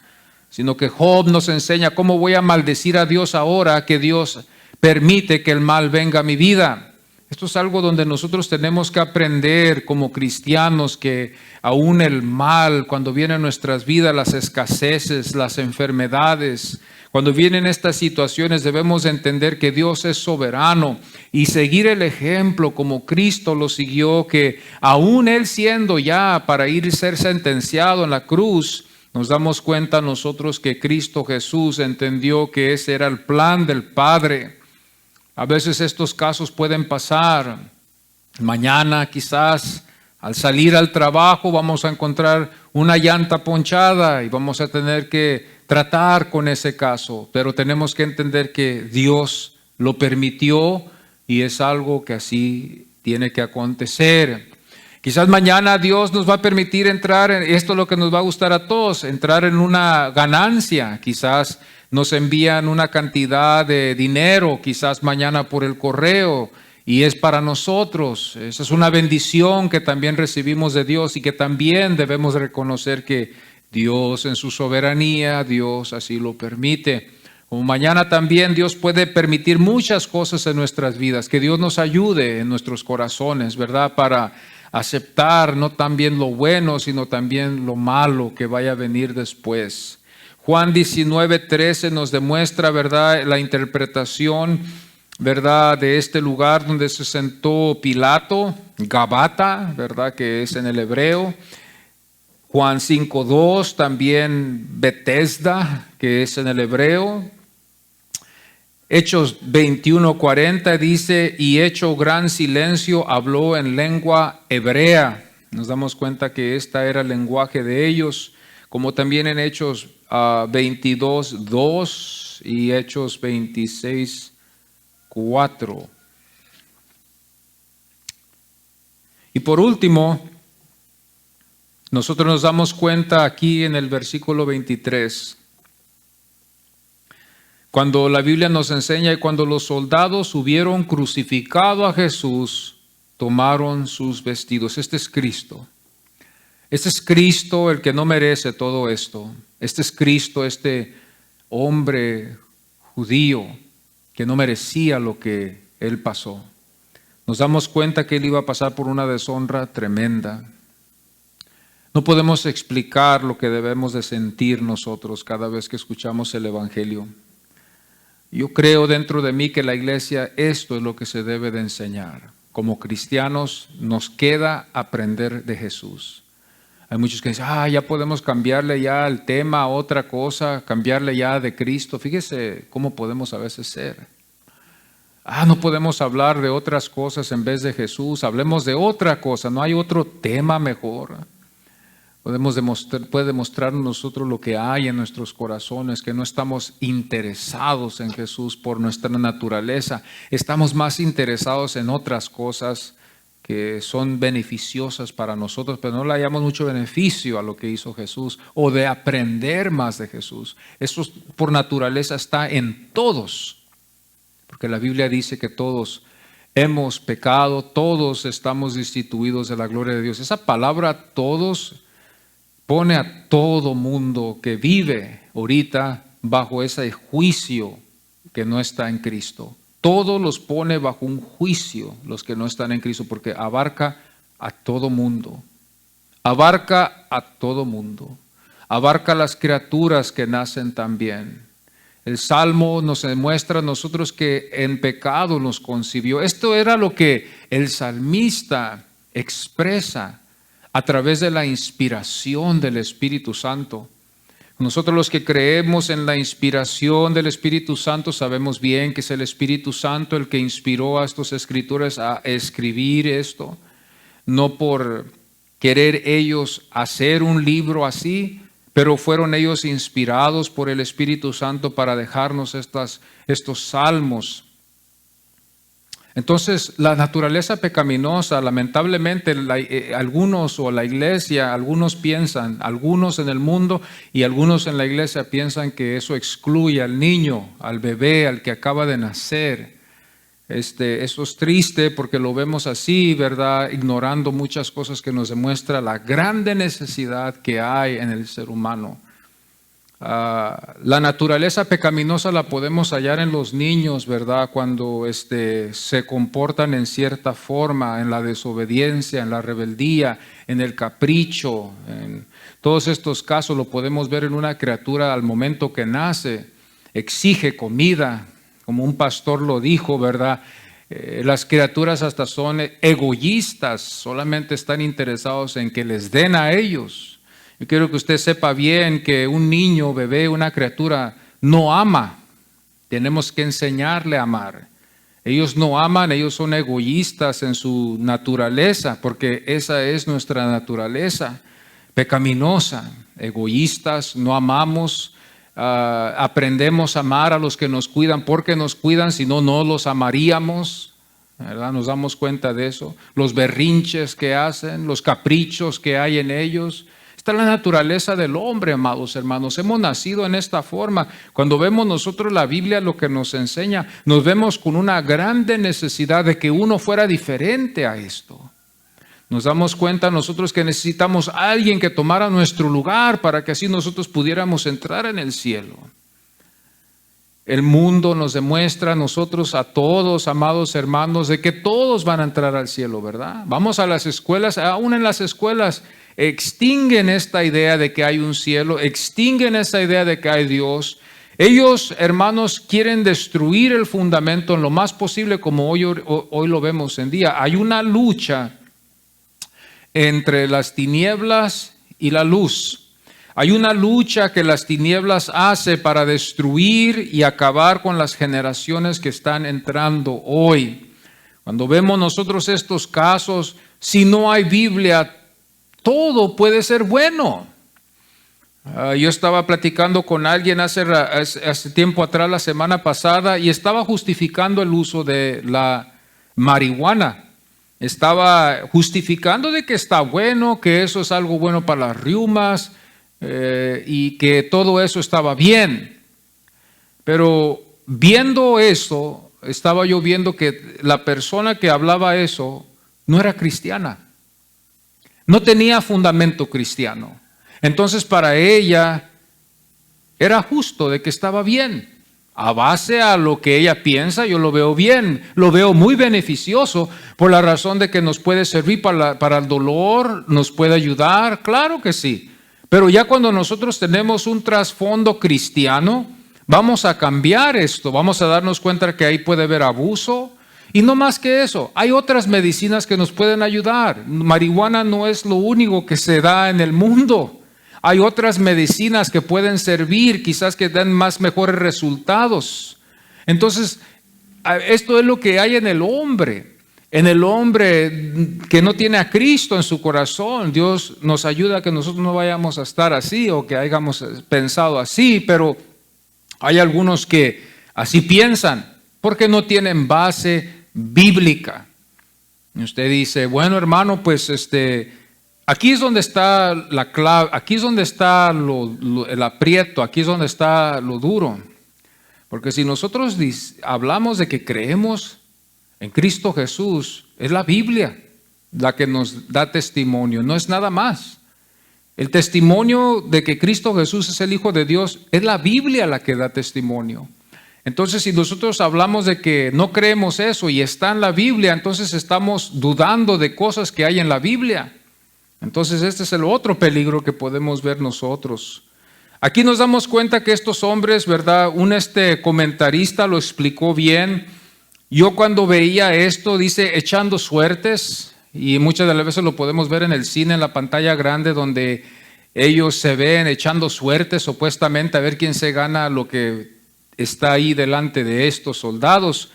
sino que Job nos enseña cómo voy a maldecir a Dios ahora que Dios permite que el mal venga a mi vida. Esto es algo donde nosotros tenemos que aprender como cristianos que aún el mal, cuando viene a nuestras vidas, las escaseces, las enfermedades, cuando vienen estas situaciones debemos entender que Dios es soberano y seguir el ejemplo como Cristo lo siguió, que aún Él siendo ya para ir a ser sentenciado en la cruz, nos damos cuenta nosotros que Cristo Jesús entendió que ese era el plan del Padre. A veces estos casos pueden pasar. Mañana quizás al salir al trabajo vamos a encontrar una llanta ponchada y vamos a tener que tratar con ese caso. Pero tenemos que entender que Dios lo permitió y es algo que así tiene que acontecer. Quizás mañana Dios nos va a permitir entrar, esto es lo que nos va a gustar a todos, entrar en una ganancia. Quizás nos envían una cantidad de dinero, quizás mañana por el correo, y es para nosotros. Esa es una bendición que también recibimos de Dios y que también debemos reconocer que Dios en su soberanía, Dios así lo permite. Como mañana también Dios puede permitir muchas cosas en nuestras vidas, que Dios nos ayude en nuestros corazones, ¿verdad? Para aceptar no también lo bueno, sino también lo malo que vaya a venir después. Juan 19:13 nos demuestra, ¿verdad?, la interpretación, ¿verdad?, de este lugar donde se sentó Pilato, Gabata, ¿verdad?, que es en el hebreo. Juan 5:2 también Betesda, que es en el hebreo. Hechos 21:40 dice, y hecho gran silencio, habló en lengua hebrea. Nos damos cuenta que este era el lenguaje de ellos, como también en Hechos 22:2 y Hechos 26:4. Y por último, nosotros nos damos cuenta aquí en el versículo 23, cuando la Biblia nos enseña, y cuando los soldados hubieron crucificado a Jesús, tomaron sus vestidos. Este es Cristo. Este es Cristo el que no merece todo esto. Este es Cristo, este hombre judío que no merecía lo que Él pasó. Nos damos cuenta que Él iba a pasar por una deshonra tremenda. No podemos explicar lo que debemos de sentir nosotros cada vez que escuchamos el Evangelio. Yo creo dentro de mí que la iglesia, esto es lo que se debe de enseñar. Como cristianos nos queda aprender de Jesús. Hay muchos que dicen, ya podemos cambiarle ya el tema a otra cosa, cambiarle ya de Cristo. Fíjese cómo podemos a veces ser. No podemos hablar de otras cosas en vez de Jesús. Hablemos de otra cosa, no hay otro tema mejor. puede demostrarnos nosotros lo que hay en nuestros corazones, que no estamos interesados en Jesús por nuestra naturaleza. Estamos más interesados en otras cosas que son beneficiosas para nosotros, pero no le hallamos mucho beneficio a lo que hizo Jesús o de aprender más de Jesús. Eso por naturaleza está en todos, porque la Biblia dice que todos hemos pecado, todos estamos destituidos de la gloria de Dios. Esa palabra todos pone a todo mundo que vive ahorita bajo ese juicio que no está en Cristo. Todos los pone bajo un juicio los que no están en Cristo, porque abarca a todo mundo. Abarca a todo mundo. Abarca a las criaturas que nacen también. El Salmo nos demuestra a nosotros que en pecado nos concibió. Esto era lo que el salmista expresa a través de la inspiración del Espíritu Santo. Nosotros los que creemos en la inspiración del Espíritu Santo sabemos bien que es el Espíritu Santo el que inspiró a estos escritores a escribir esto, no por querer ellos hacer un libro así, pero fueron ellos inspirados por el Espíritu Santo para dejarnos estos salmos. Entonces, la naturaleza pecaminosa, lamentablemente, algunos o la iglesia, algunos piensan, algunos en el mundo y algunos en la iglesia piensan que eso excluye al niño, al bebé, al que acaba de nacer. Eso es triste porque lo vemos así, ¿verdad? Ignorando muchas cosas que nos demuestra la grande necesidad que hay en el ser humano. La naturaleza pecaminosa la podemos hallar en los niños, ¿verdad? Cuando se comportan en cierta forma, en la desobediencia, en la rebeldía, en el capricho. En todos estos casos lo podemos ver en una criatura al momento que nace. Exige comida, como un pastor lo dijo, ¿verdad? Las criaturas hasta son egoístas, solamente están interesados en que les den a ellos. Yo quiero que usted sepa bien que un niño, bebé, una criatura no ama. Tenemos que enseñarle a amar. Ellos no aman, ellos son egoístas en su naturaleza, porque esa es nuestra naturaleza pecaminosa. Egoístas, no amamos, aprendemos a amar a los que nos cuidan porque nos cuidan, si no, no los amaríamos, ¿verdad? Nos damos cuenta de eso. Los berrinches que hacen, los caprichos que hay en ellos. Esta es la naturaleza del hombre, amados hermanos. Hemos nacido en esta forma. Cuando vemos nosotros la Biblia, lo que nos enseña, nos vemos con una grande necesidad de que uno fuera diferente a esto. Nos damos cuenta nosotros que necesitamos a alguien que tomara nuestro lugar para que así nosotros pudiéramos entrar en el cielo. El mundo nos demuestra a nosotros, a todos, amados hermanos, de que todos van a entrar al cielo, ¿verdad? Vamos a las escuelas, aún en las escuelas, extinguen esta idea de que hay un cielo, extinguen esa idea de que hay Dios. Ellos, hermanos, quieren destruir el fundamento en lo más posible, como hoy lo vemos en día. Hay una lucha entre las tinieblas y la luz. Hay una lucha que las tinieblas hace para destruir y acabar con las generaciones que están entrando hoy. Cuando vemos nosotros estos casos, si no hay Biblia, todo puede ser bueno. Yo estaba platicando con alguien hace tiempo atrás, la semana pasada, y estaba justificando el uso de la marihuana. Estaba justificando de que está bueno, que eso es algo bueno para las riumas y que todo eso estaba bien. Pero viendo eso, estaba yo viendo que la persona que hablaba eso no era cristiana. No tenía fundamento cristiano. Entonces para ella era justo de que estaba bien. A base a lo que ella piensa, yo lo veo bien, lo veo muy beneficioso por la razón de que nos puede servir para el dolor, nos puede ayudar, claro que sí. Pero ya cuando nosotros tenemos un trasfondo cristiano, vamos a cambiar esto, vamos a darnos cuenta que ahí puede haber abuso. Y no más que eso, hay otras medicinas que nos pueden ayudar. Marihuana no es lo único que se da en el mundo. Hay otras medicinas que pueden servir, quizás que dan mejores resultados. Entonces, esto es lo que hay en el hombre. En el hombre que no tiene a Cristo en su corazón, Dios nos ayuda a que nosotros no vayamos a estar así o que hayamos pensado así, pero hay algunos que así piensan porque no tienen base bíblica. Y usted dice, bueno, hermano, pues aquí es donde está la clave, aquí es donde está el aprieto, aquí es donde está lo duro. Porque si nosotros hablamos de que creemos en Cristo Jesús, es la Biblia la que nos da testimonio, no es nada más. El testimonio de que Cristo Jesús es el Hijo de Dios, es la Biblia la que da testimonio. Entonces, si nosotros hablamos de que no creemos eso y está en la Biblia, entonces estamos dudando de cosas que hay en la Biblia. Entonces, este es el otro peligro que podemos ver nosotros. Aquí nos damos cuenta que estos hombres, ¿verdad? Un comentarista lo explicó bien. Yo cuando veía esto, dice, echando suertes, y muchas de las veces lo podemos ver en el cine, en la pantalla grande, donde ellos se ven echando suertes, supuestamente, a ver quién se gana lo que está ahí delante de estos soldados.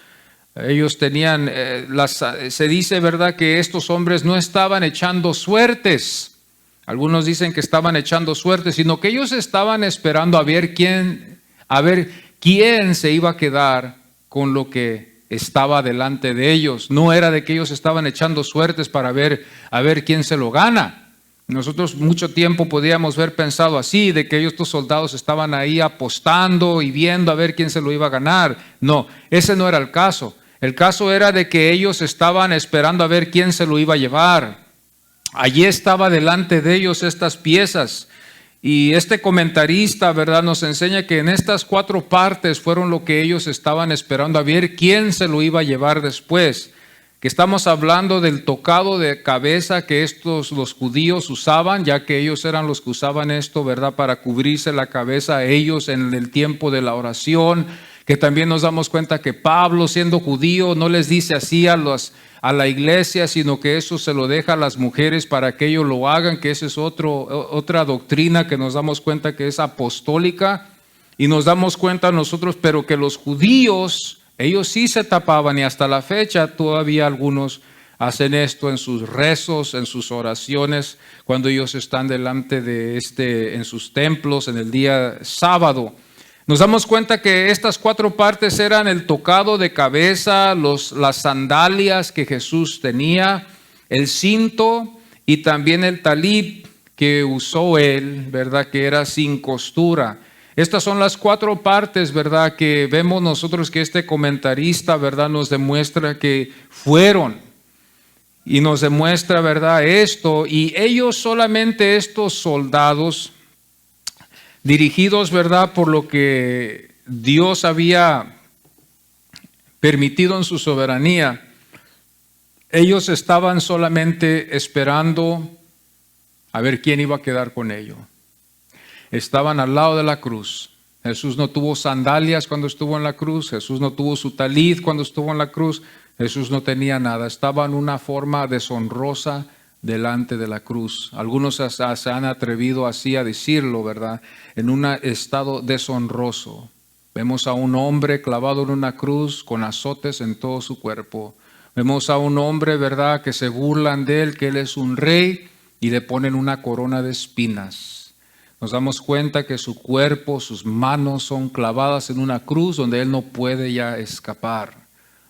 Ellos tenían, se dice, ¿verdad?, que estos hombres no estaban echando suertes. Algunos dicen que estaban echando suertes, sino que ellos estaban esperando a ver quién se iba a quedar con lo que estaba delante de ellos. No era de que ellos estaban echando suertes para ver a ver quién se lo gana. Nosotros mucho tiempo podíamos haber pensado así, de que estos soldados estaban ahí apostando y viendo a ver quién se lo iba a ganar. No, ese no era el caso. El caso era de que ellos estaban esperando a ver quién se lo iba a llevar. Allí estaba delante de ellos estas piezas. Y comentarista, ¿verdad?, nos enseña que en estas 4 partes fueron lo que ellos estaban esperando a ver quién se lo iba a llevar después. Que estamos hablando del tocado de cabeza que los judíos usaban, ya que ellos eran los que usaban esto, ¿verdad?, para cubrirse la cabeza ellos en el tiempo de la oración. Que también nos damos cuenta que Pablo, siendo judío, no les dice así a la iglesia, sino que eso se lo deja a las mujeres para que ellos lo hagan, que esa es otra doctrina que nos damos cuenta que es apostólica, y nos damos cuenta nosotros, pero que los judíos, ellos sí se tapaban, y hasta la fecha todavía algunos hacen esto en sus rezos, en sus oraciones, cuando ellos están delante de en sus templos en el día sábado. Nos damos cuenta que estas 4 partes eran el tocado de cabeza, las sandalias que Jesús tenía, el cinto y también el talib que usó él, ¿verdad?, que era sin costura. Estas son las 4 partes, ¿verdad?, que vemos nosotros que comentarista, ¿verdad?, nos demuestra que fueron. Y nos demuestra, ¿verdad?, esto. Y ellos solamente, estos soldados, dirigidos, ¿verdad?, por lo que Dios había permitido en su soberanía, ellos estaban solamente esperando a ver quién iba a quedar con ellos. Estaban al lado de la cruz. Jesús no tuvo sandalias cuando estuvo en la cruz. Jesús no tuvo su talid cuando estuvo en la cruz. Jesús no tenía nada. Estaba en una forma deshonrosa delante de la cruz. Algunos se han atrevido así a decirlo, ¿verdad?, en un estado deshonroso. Vemos a un hombre clavado en una cruz con azotes en todo su cuerpo. Vemos a un hombre, ¿verdad?, que se burlan de él, que él es un rey, y le ponen una corona de espinas. Nos damos cuenta que su cuerpo, sus manos son clavadas en una cruz donde él no puede ya escapar.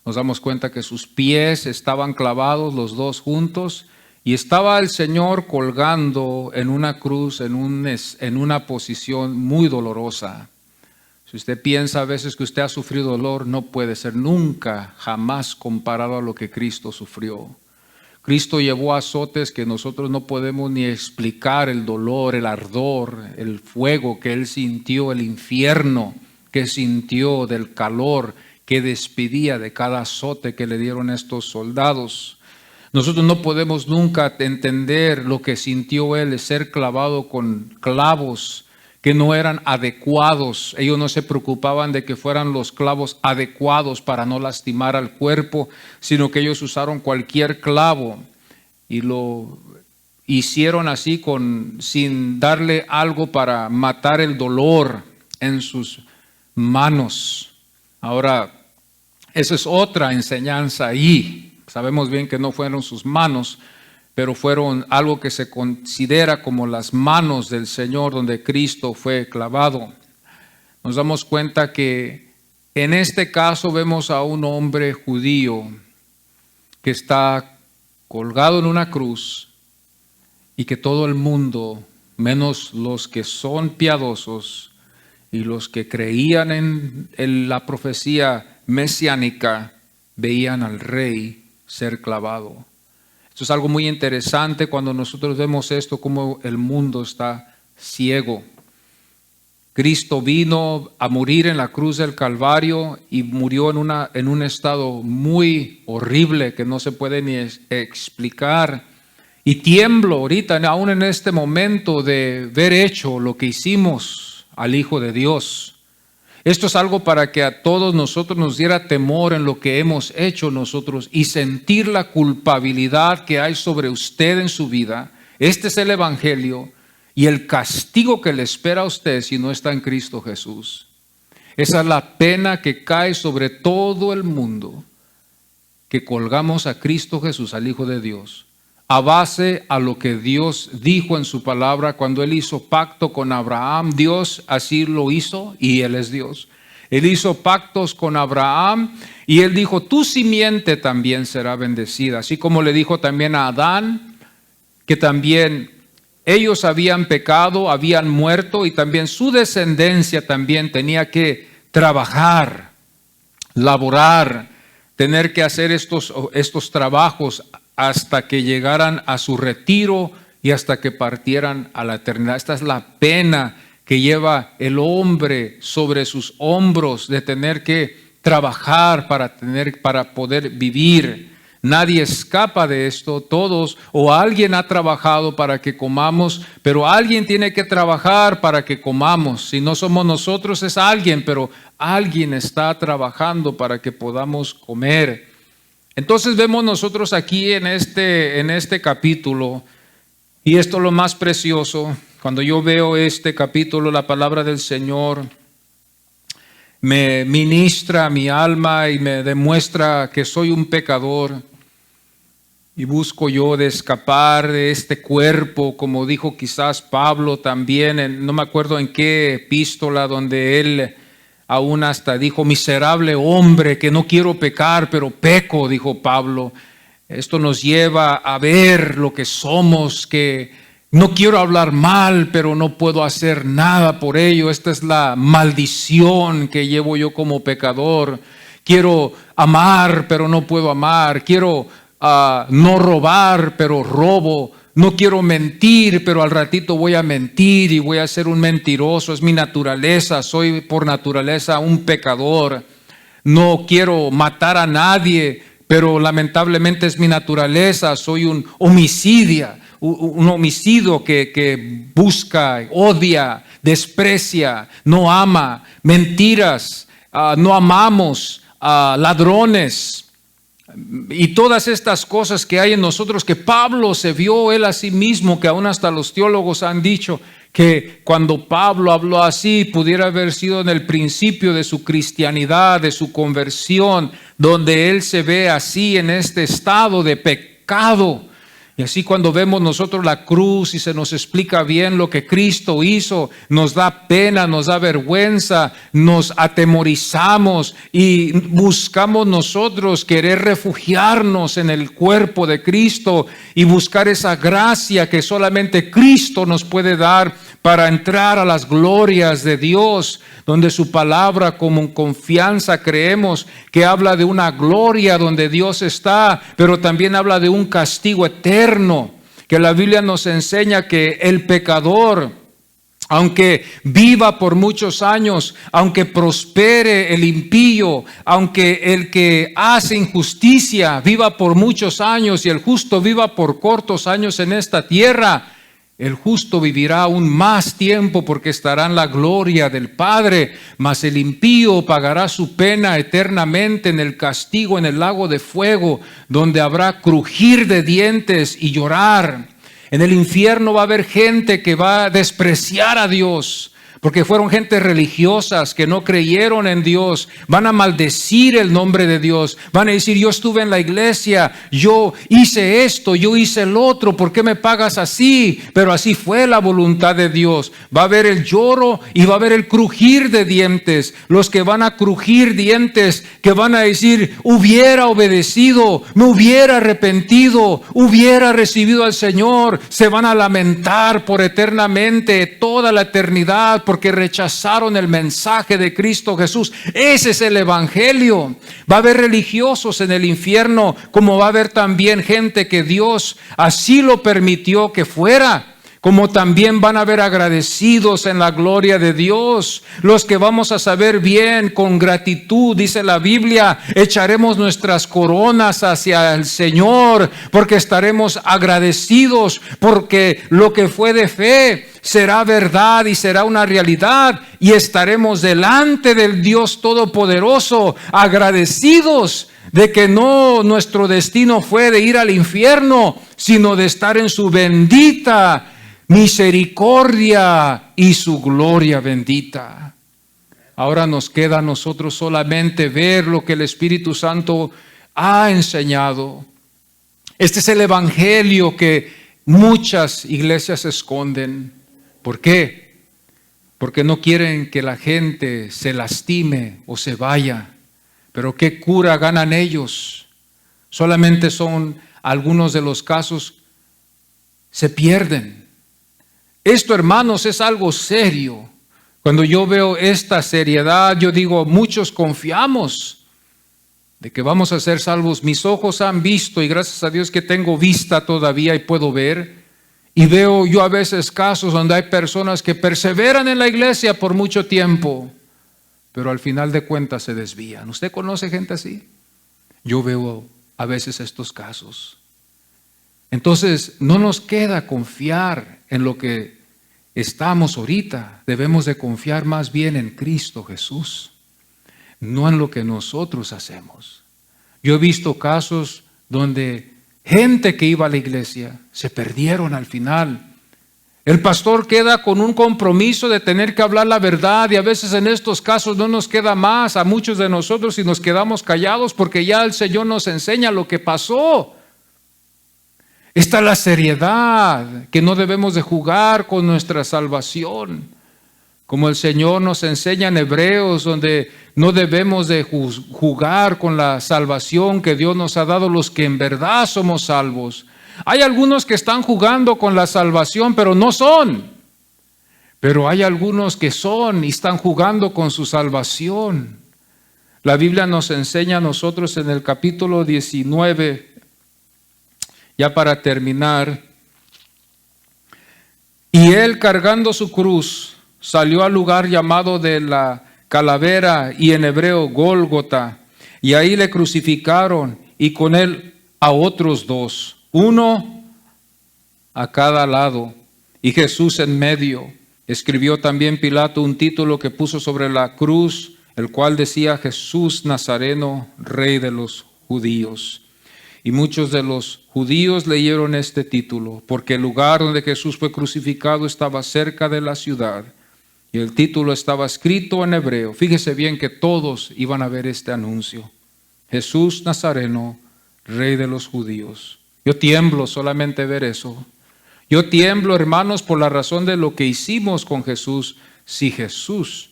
Nos damos cuenta que sus pies estaban clavados los dos juntos, y estaba el Señor colgando en una cruz en una posición muy dolorosa. Si usted piensa a veces que usted ha sufrido dolor, no puede ser nunca, jamás comparado a lo que Cristo sufrió. Cristo llevó azotes que nosotros no podemos ni explicar, el dolor, el ardor, el fuego que Él sintió, el infierno que sintió, del calor que despedía de cada azote que le dieron estos soldados. Nosotros no podemos nunca entender lo que sintió Él de ser clavado con clavos que no eran adecuados. Ellos no se preocupaban de que fueran los clavos adecuados para no lastimar al cuerpo, sino que ellos usaron cualquier clavo y lo hicieron así sin darle algo para matar el dolor en sus manos. Ahora, esa es otra enseñanza ahí. Sabemos bien que no fueron sus manos, pero fueron algo que se considera como las manos del Señor donde Cristo fue clavado. Nos damos cuenta que en este caso vemos a un hombre judío que está colgado en una cruz y que todo el mundo, menos los que son piadosos y los que creían en la profecía mesiánica, veían al rey ser clavado. Esto es algo muy interesante cuando nosotros vemos esto, como el mundo está ciego. Cristo vino a morir en la cruz del Calvario y murió en un estado muy horrible que no se puede ni explicar. Y tiemblo ahorita, aún en este momento, de ver hecho lo que hicimos al Hijo de Dios. Esto es algo para que a todos nosotros nos diera temor en lo que hemos hecho nosotros y sentir la culpabilidad que hay sobre usted en su vida. Este es el Evangelio y el castigo que le espera a usted si no está en Cristo Jesús. Esa es la pena que cae sobre todo el mundo, que colgamos a Cristo Jesús, al Hijo de Dios, a base a lo que Dios dijo en su palabra cuando Él hizo pacto con Abraham. Dios así lo hizo y Él es Dios. Él hizo pactos con Abraham y Él dijo, tu simiente también será bendecida. Así como le dijo también a Adán, que también ellos habían pecado, habían muerto y también su descendencia también tenía que trabajar, laborar, tener que hacer estos trabajos hasta que llegaran a su retiro y hasta que partieran a la eternidad. Esta es la pena que lleva el hombre sobre sus hombros, de tener que trabajar para poder vivir. Nadie escapa de esto, todos o alguien ha trabajado para que comamos, pero alguien tiene que trabajar para que comamos. Si no somos nosotros es alguien, pero alguien está trabajando para que podamos comer. Entonces vemos nosotros aquí en este capítulo, y esto es lo más precioso, cuando yo veo este capítulo, la palabra del Señor me ministra a mi alma y me demuestra que soy un pecador. Y busco yo de escapar de este cuerpo, como dijo quizás Pablo también, no me acuerdo en qué epístola, donde él aún hasta dijo, miserable hombre, que no quiero pecar, pero peco, dijo Pablo. Esto nos lleva a ver lo que somos, que no quiero hablar mal, pero no puedo hacer nada por ello. Esta es la maldición que llevo yo como pecador. Quiero amar, pero no puedo amar. Quiero no robar, pero robo. No quiero mentir, pero al ratito voy a mentir y voy a ser un mentiroso. Es mi naturaleza, soy por naturaleza un pecador. No quiero matar a nadie, pero lamentablemente es mi naturaleza, soy un homicidio que busca, odia, desprecia, no ama, mentiras, no amamos, ladrones. Y todas estas cosas que hay en nosotros, que Pablo se vio él a sí mismo, que aún hasta los teólogos han dicho que cuando Pablo habló así, pudiera haber sido en el principio de su cristianidad, de su conversión, donde él se ve así en este estado de pecado. Y así cuando vemos nosotros la cruz y se nos explica bien lo que Cristo hizo, nos da pena, nos da vergüenza, nos atemorizamos y buscamos nosotros querer refugiarnos en el cuerpo de Cristo y buscar esa gracia que solamente Cristo nos puede dar para entrar a las glorias de Dios, donde su palabra como confianza creemos que habla de una gloria donde Dios está, pero también habla de un castigo eterno, que la Biblia nos enseña que el pecador, aunque viva por muchos años, aunque prospere el impío, aunque el que hace injusticia viva por muchos años y el justo viva por cortos años en esta tierra, el justo vivirá aún más tiempo porque estará en la gloria del Padre, mas el impío pagará su pena eternamente en el castigo, en el lago de fuego, donde habrá crujir de dientes y llorar. En el infierno va a haber gente que va a despreciar a Dios, porque fueron gentes religiosas que no creyeron en Dios. Van a maldecir el nombre de Dios. Van a decir, yo estuve en la iglesia, yo hice esto, yo hice el otro, ¿por qué me pagas así? Pero así fue la voluntad de Dios. Va a haber el lloro y va a haber el crujir de dientes. Los que van a crujir dientes, que van a decir, hubiera obedecido, me hubiera arrepentido, hubiera recibido al Señor. Se van a lamentar por eternamente, toda la eternidad, porque rechazaron el mensaje de Cristo Jesús. Ese es el evangelio. Va a haber religiosos en el infierno, como va a haber también gente que Dios así lo permitió que fuera. Como también van a haber agradecidos en la gloria de Dios. Los que vamos a saber bien, con gratitud, dice la Biblia, echaremos nuestras coronas hacia el Señor, porque estaremos agradecidos, porque lo que fue de fe será verdad y será una realidad, y estaremos delante del Dios Todopoderoso, agradecidos de que no nuestro destino fue de ir al infierno, sino de estar en su bendita misericordia y su gloria bendita. Ahora nos queda a nosotros solamente ver lo que el Espíritu Santo ha enseñado. Este es el evangelio que muchas iglesias esconden. ¿Por qué? Porque no quieren que la gente se lastime o se vaya. Pero ¿qué cura ganan ellos? Solamente son algunos de los casos, se pierden. Esto, hermanos, es algo serio. Cuando yo veo esta seriedad, yo digo, muchos confiamos de que vamos a ser salvos. Mis ojos han visto, y gracias a Dios que tengo vista todavía y puedo ver. Y veo yo a veces casos donde hay personas que perseveran en la iglesia por mucho tiempo, pero al final de cuentas se desvían. ¿Usted conoce gente así? Yo veo a veces estos casos. Entonces, no nos queda confiar en lo que estamos ahorita. Debemos de confiar más bien en Cristo Jesús, no en lo que nosotros hacemos. Yo he visto casos donde gente que iba a la iglesia se perdieron al final. El pastor queda con un compromiso de tener que hablar la verdad, y a veces en estos casos no nos queda más a muchos de nosotros y nos quedamos callados porque ya el Señor nos enseña lo que pasó. Esta es la seriedad, que no debemos de jugar con nuestra salvación, como el Señor nos enseña en Hebreos, donde no debemos de jugar con la salvación que Dios nos ha dado los que en verdad somos salvos. Hay algunos que están jugando con la salvación, pero no son. Pero hay algunos que son y están jugando con su salvación. La Biblia nos enseña a nosotros en el capítulo 19, ya para terminar, y él, cargando su cruz, salió al lugar llamado de la calavera, y en hebreo Gólgota, y ahí le crucificaron, y con él a otros dos, uno a cada lado, y Jesús en medio. Escribió también Pilato un título que puso sobre la cruz, el cual decía: Jesús Nazareno, Rey de los judíos. Y muchos de los judíos leyeron este título, porque el lugar donde Jesús fue crucificado estaba cerca de la ciudad, y el título estaba escrito en hebreo. Fíjese bien que todos iban a ver este anuncio: Jesús Nazareno, Rey de los judíos. Yo tiemblo solamente ver eso. Yo tiemblo, hermanos, por la razón de lo que hicimos con Jesús. Si Jesús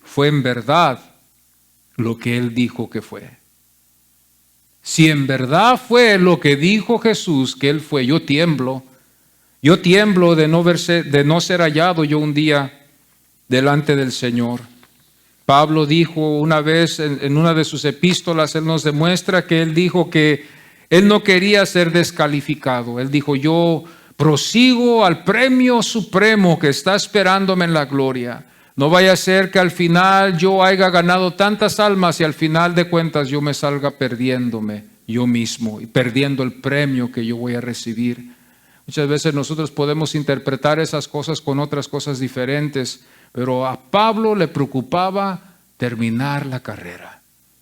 fue en verdad lo que Él dijo que fue. Si en verdad fue lo que dijo Jesús que Él fue, yo tiemblo. Yo tiemblo de no ser hallado yo un día delante del Señor. Pablo dijo una vez en una de sus epístolas, él nos demuestra que él dijo que él no quería ser descalificado. Él dijo: yo prosigo al premio supremo que está esperándome en la gloria. No vaya a ser que al final yo haya ganado tantas almas y al final de cuentas yo me salga perdiéndome yo mismo y perdiendo el premio que yo voy a recibir. Muchas veces nosotros podemos interpretar esas cosas con otras cosas diferentes, pero a Pablo le preocupaba terminar la carrera.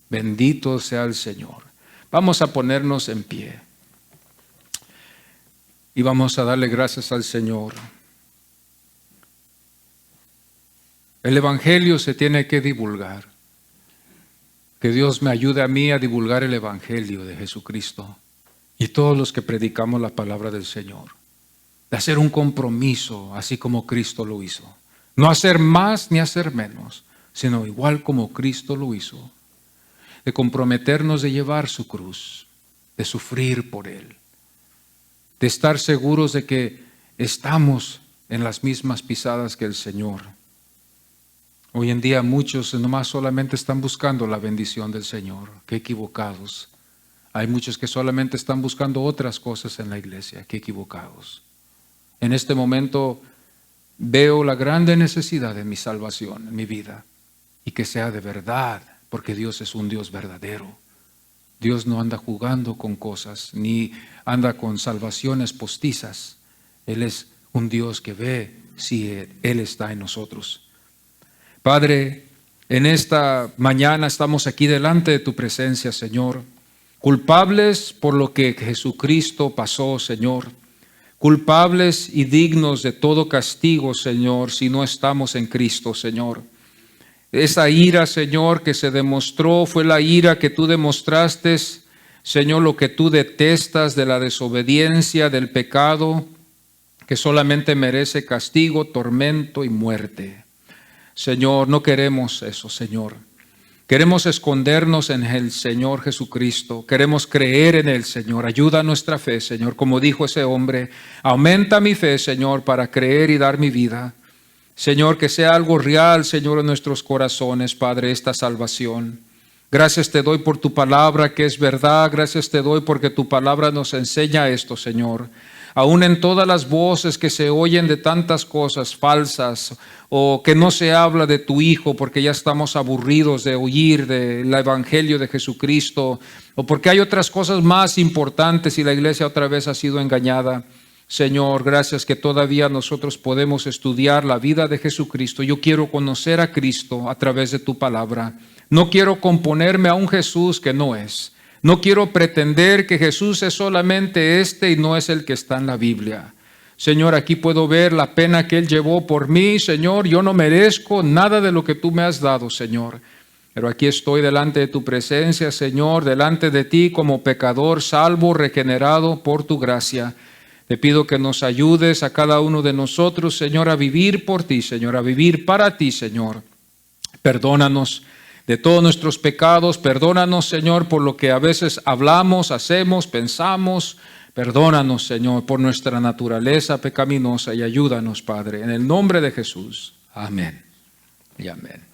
Bendito sea el Señor. Vamos a ponernos en pie y vamos a darle gracias al Señor. El Evangelio se tiene que divulgar. Que Dios me ayude a mí a divulgar el Evangelio de Jesucristo y todos los que predicamos la palabra del Señor. De hacer un compromiso así como Cristo lo hizo. No hacer más ni hacer menos, sino igual como Cristo lo hizo. De comprometernos de llevar su cruz, de sufrir por Él. De estar seguros de que estamos en las mismas pisadas que el Señor. Hoy en día muchos nomás solamente están buscando la bendición del Señor. Qué equivocados. Hay muchos que solamente están buscando otras cosas en la iglesia. Qué equivocados. En este momento veo la grande necesidad de mi salvación en mi vida. Y que sea de verdad, porque Dios es un Dios verdadero. Dios no anda jugando con cosas, ni anda con salvaciones postizas. Él es un Dios que ve si Él está en nosotros. Padre, en esta mañana estamos aquí delante de tu presencia, Señor, culpables por lo que Jesucristo pasó, Señor, culpables y dignos de todo castigo, Señor, si no estamos en Cristo, Señor. Esa ira, Señor, que se demostró fue la ira que tú demostraste, Señor, lo que tú detestas de la desobediencia, del pecado, que solamente merece castigo, tormento y muerte. Señor, no queremos eso, Señor. Queremos escondernos en el Señor Jesucristo. Queremos creer en el Señor. Ayuda a nuestra fe, Señor. Como dijo ese hombre, aumenta mi fe, Señor, para creer y dar mi vida. Señor, que sea algo real, Señor, en nuestros corazones, Padre, esta salvación. Gracias te doy por tu palabra, que es verdad. Gracias te doy porque tu palabra nos enseña esto, Señor. Aún en todas las voces que se oyen de tantas cosas falsas o que no se habla de tu Hijo porque ya estamos aburridos de oír del Evangelio de Jesucristo o porque hay otras cosas más importantes y la iglesia otra vez ha sido engañada. Señor, gracias que todavía nosotros podemos estudiar la vida de Jesucristo. Yo quiero conocer a Cristo a través de tu palabra. No quiero componerme a un Jesús que no es. No quiero pretender que Jesús es solamente y no es el que está en la Biblia. Señor, aquí puedo ver la pena que Él llevó por mí. Señor, yo no merezco nada de lo que tú me has dado, Señor. Pero aquí estoy delante de tu presencia, Señor, delante de ti como pecador, salvo, regenerado por tu gracia. Te pido que nos ayudes a cada uno de nosotros, Señor, a vivir por ti, Señor, a vivir para ti, Señor. Perdónanos de todos nuestros pecados, perdónanos, Señor, por lo que a veces hablamos, hacemos, pensamos. Perdónanos, Señor, por nuestra naturaleza pecaminosa y ayúdanos, Padre, en el nombre de Jesús. Amén y amén.